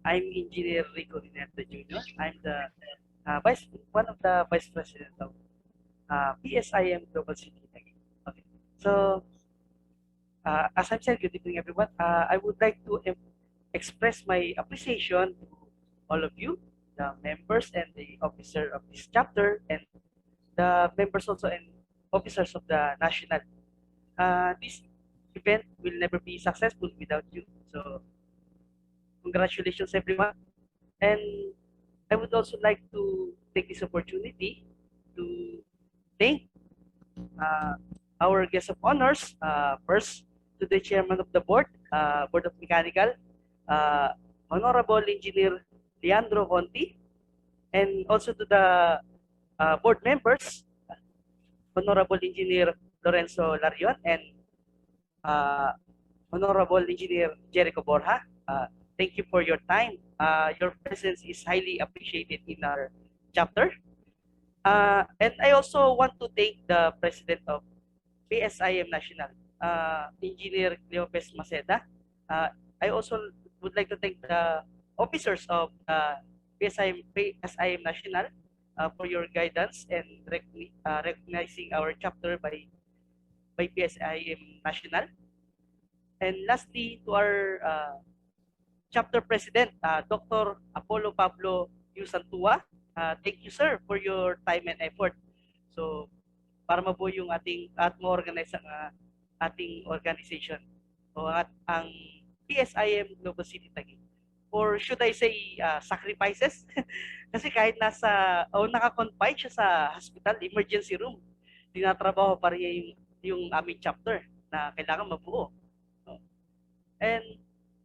I'm Engineer Rico Hineta Jr. I'm the one of the Vice President of PSIM Global City. Okay. So, as I've said, good evening, everyone. I would like to express my appreciation to all of you, the members and the officer of this chapter, and the members also and officers of the national. This event will never be successful without you. So, congratulations, everyone. And I would also like to take this opportunity to thank our guest of honors. First, to the chairman of the board, Board of Mechanical, Honorable Engineer Leandro Conti, and also to the board members, Honorable Engineer Lorenzo Larion and Honorable Engineer Jericho Borja. Thank you for your time. Your presence is highly appreciated in our chapter. And I also want to thank the President of PSIM National, Engineer Cleofas Maceda. I also would like to thank the officers of PSIM National for your guidance and recognizing our chapter by PSIM National. And lastly, to our chapter president, Dr. Apollo Pablo U. Zantua. Thank you, sir, for your time and effort. So, para mabuo yung ating at mo-organize ang ating organization o ang PSIM Global City Taguig. Or should I say sacrifices? Kasi kahit naka-confine siya sa hospital, emergency room, tinatrabaho pa rin yung aming chapter na kailangan mabuo. And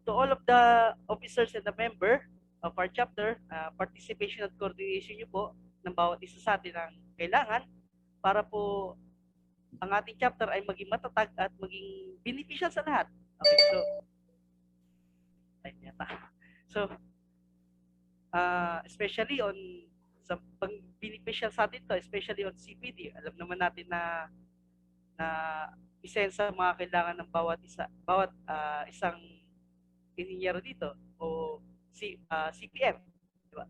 to all of the officers and the member of our chapter, participation at coordination niyo po ng bawat isa sa atin ang kailangan para po ang ating chapter ay maging matatag at maging beneficial sa lahat. Okay, so especially on sa beneficial sa atin to, especially on CPD, alam naman natin na isa sa mga kailangan ng bawat isang Inhenyero dito o CPM, di ba?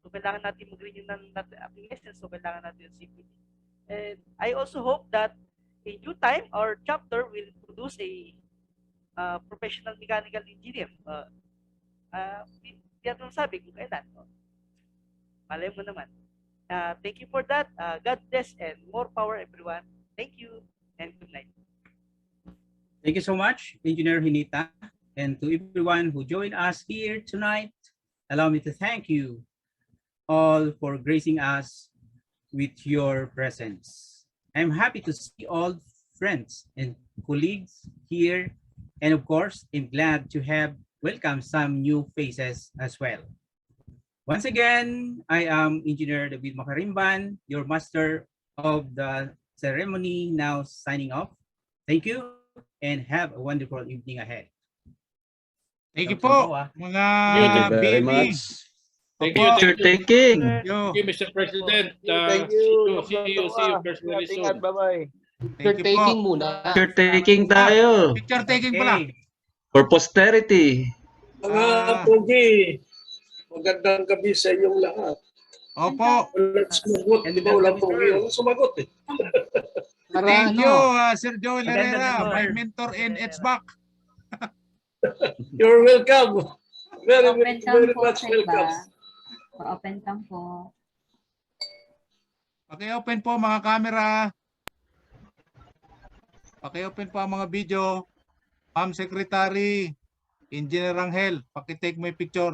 So kailangan natin mag-renew ng ating license, so kailangan natin yung CPD. And I also hope that in due time our chapter will produce a professional mechanical engineer. Hindi natin sabi kung kailan. Malay mo naman. Thank you for that. God bless and more power everyone. Thank you and good night. Thank you so much, Engineer Hinita. And to everyone who joined us here tonight, allow me to thank you all for gracing us with your presence. I'm happy to see all friends and colleagues here. And of course, I'm glad to have welcomed some new faces as well. Once again, I am Engineer David Macarimban, your master of the ceremony, now signing off. Thank you and have a wonderful evening ahead. Thank you po, mga BMEs. Thank you, taking. Thank you, Mr. President. Thank you. See you personally soon. Bye-bye. Picture taking muna. Picture taking tayo. Picture taking pala. For posterity. Mga Pogi, magandang gabi sa inyong lahat. Opo. Walang sumagot. Di ba walang Pogi? Walang sumagot eh. Thank you, Sir Joel Herrera, my mentor in HVAC. You're welcome. Very much welcome. Open cam po. Paki-open po mga camera. Paki-open po ang mga video. Ma'am Secretary, Engineer Angel, paki-take my picture.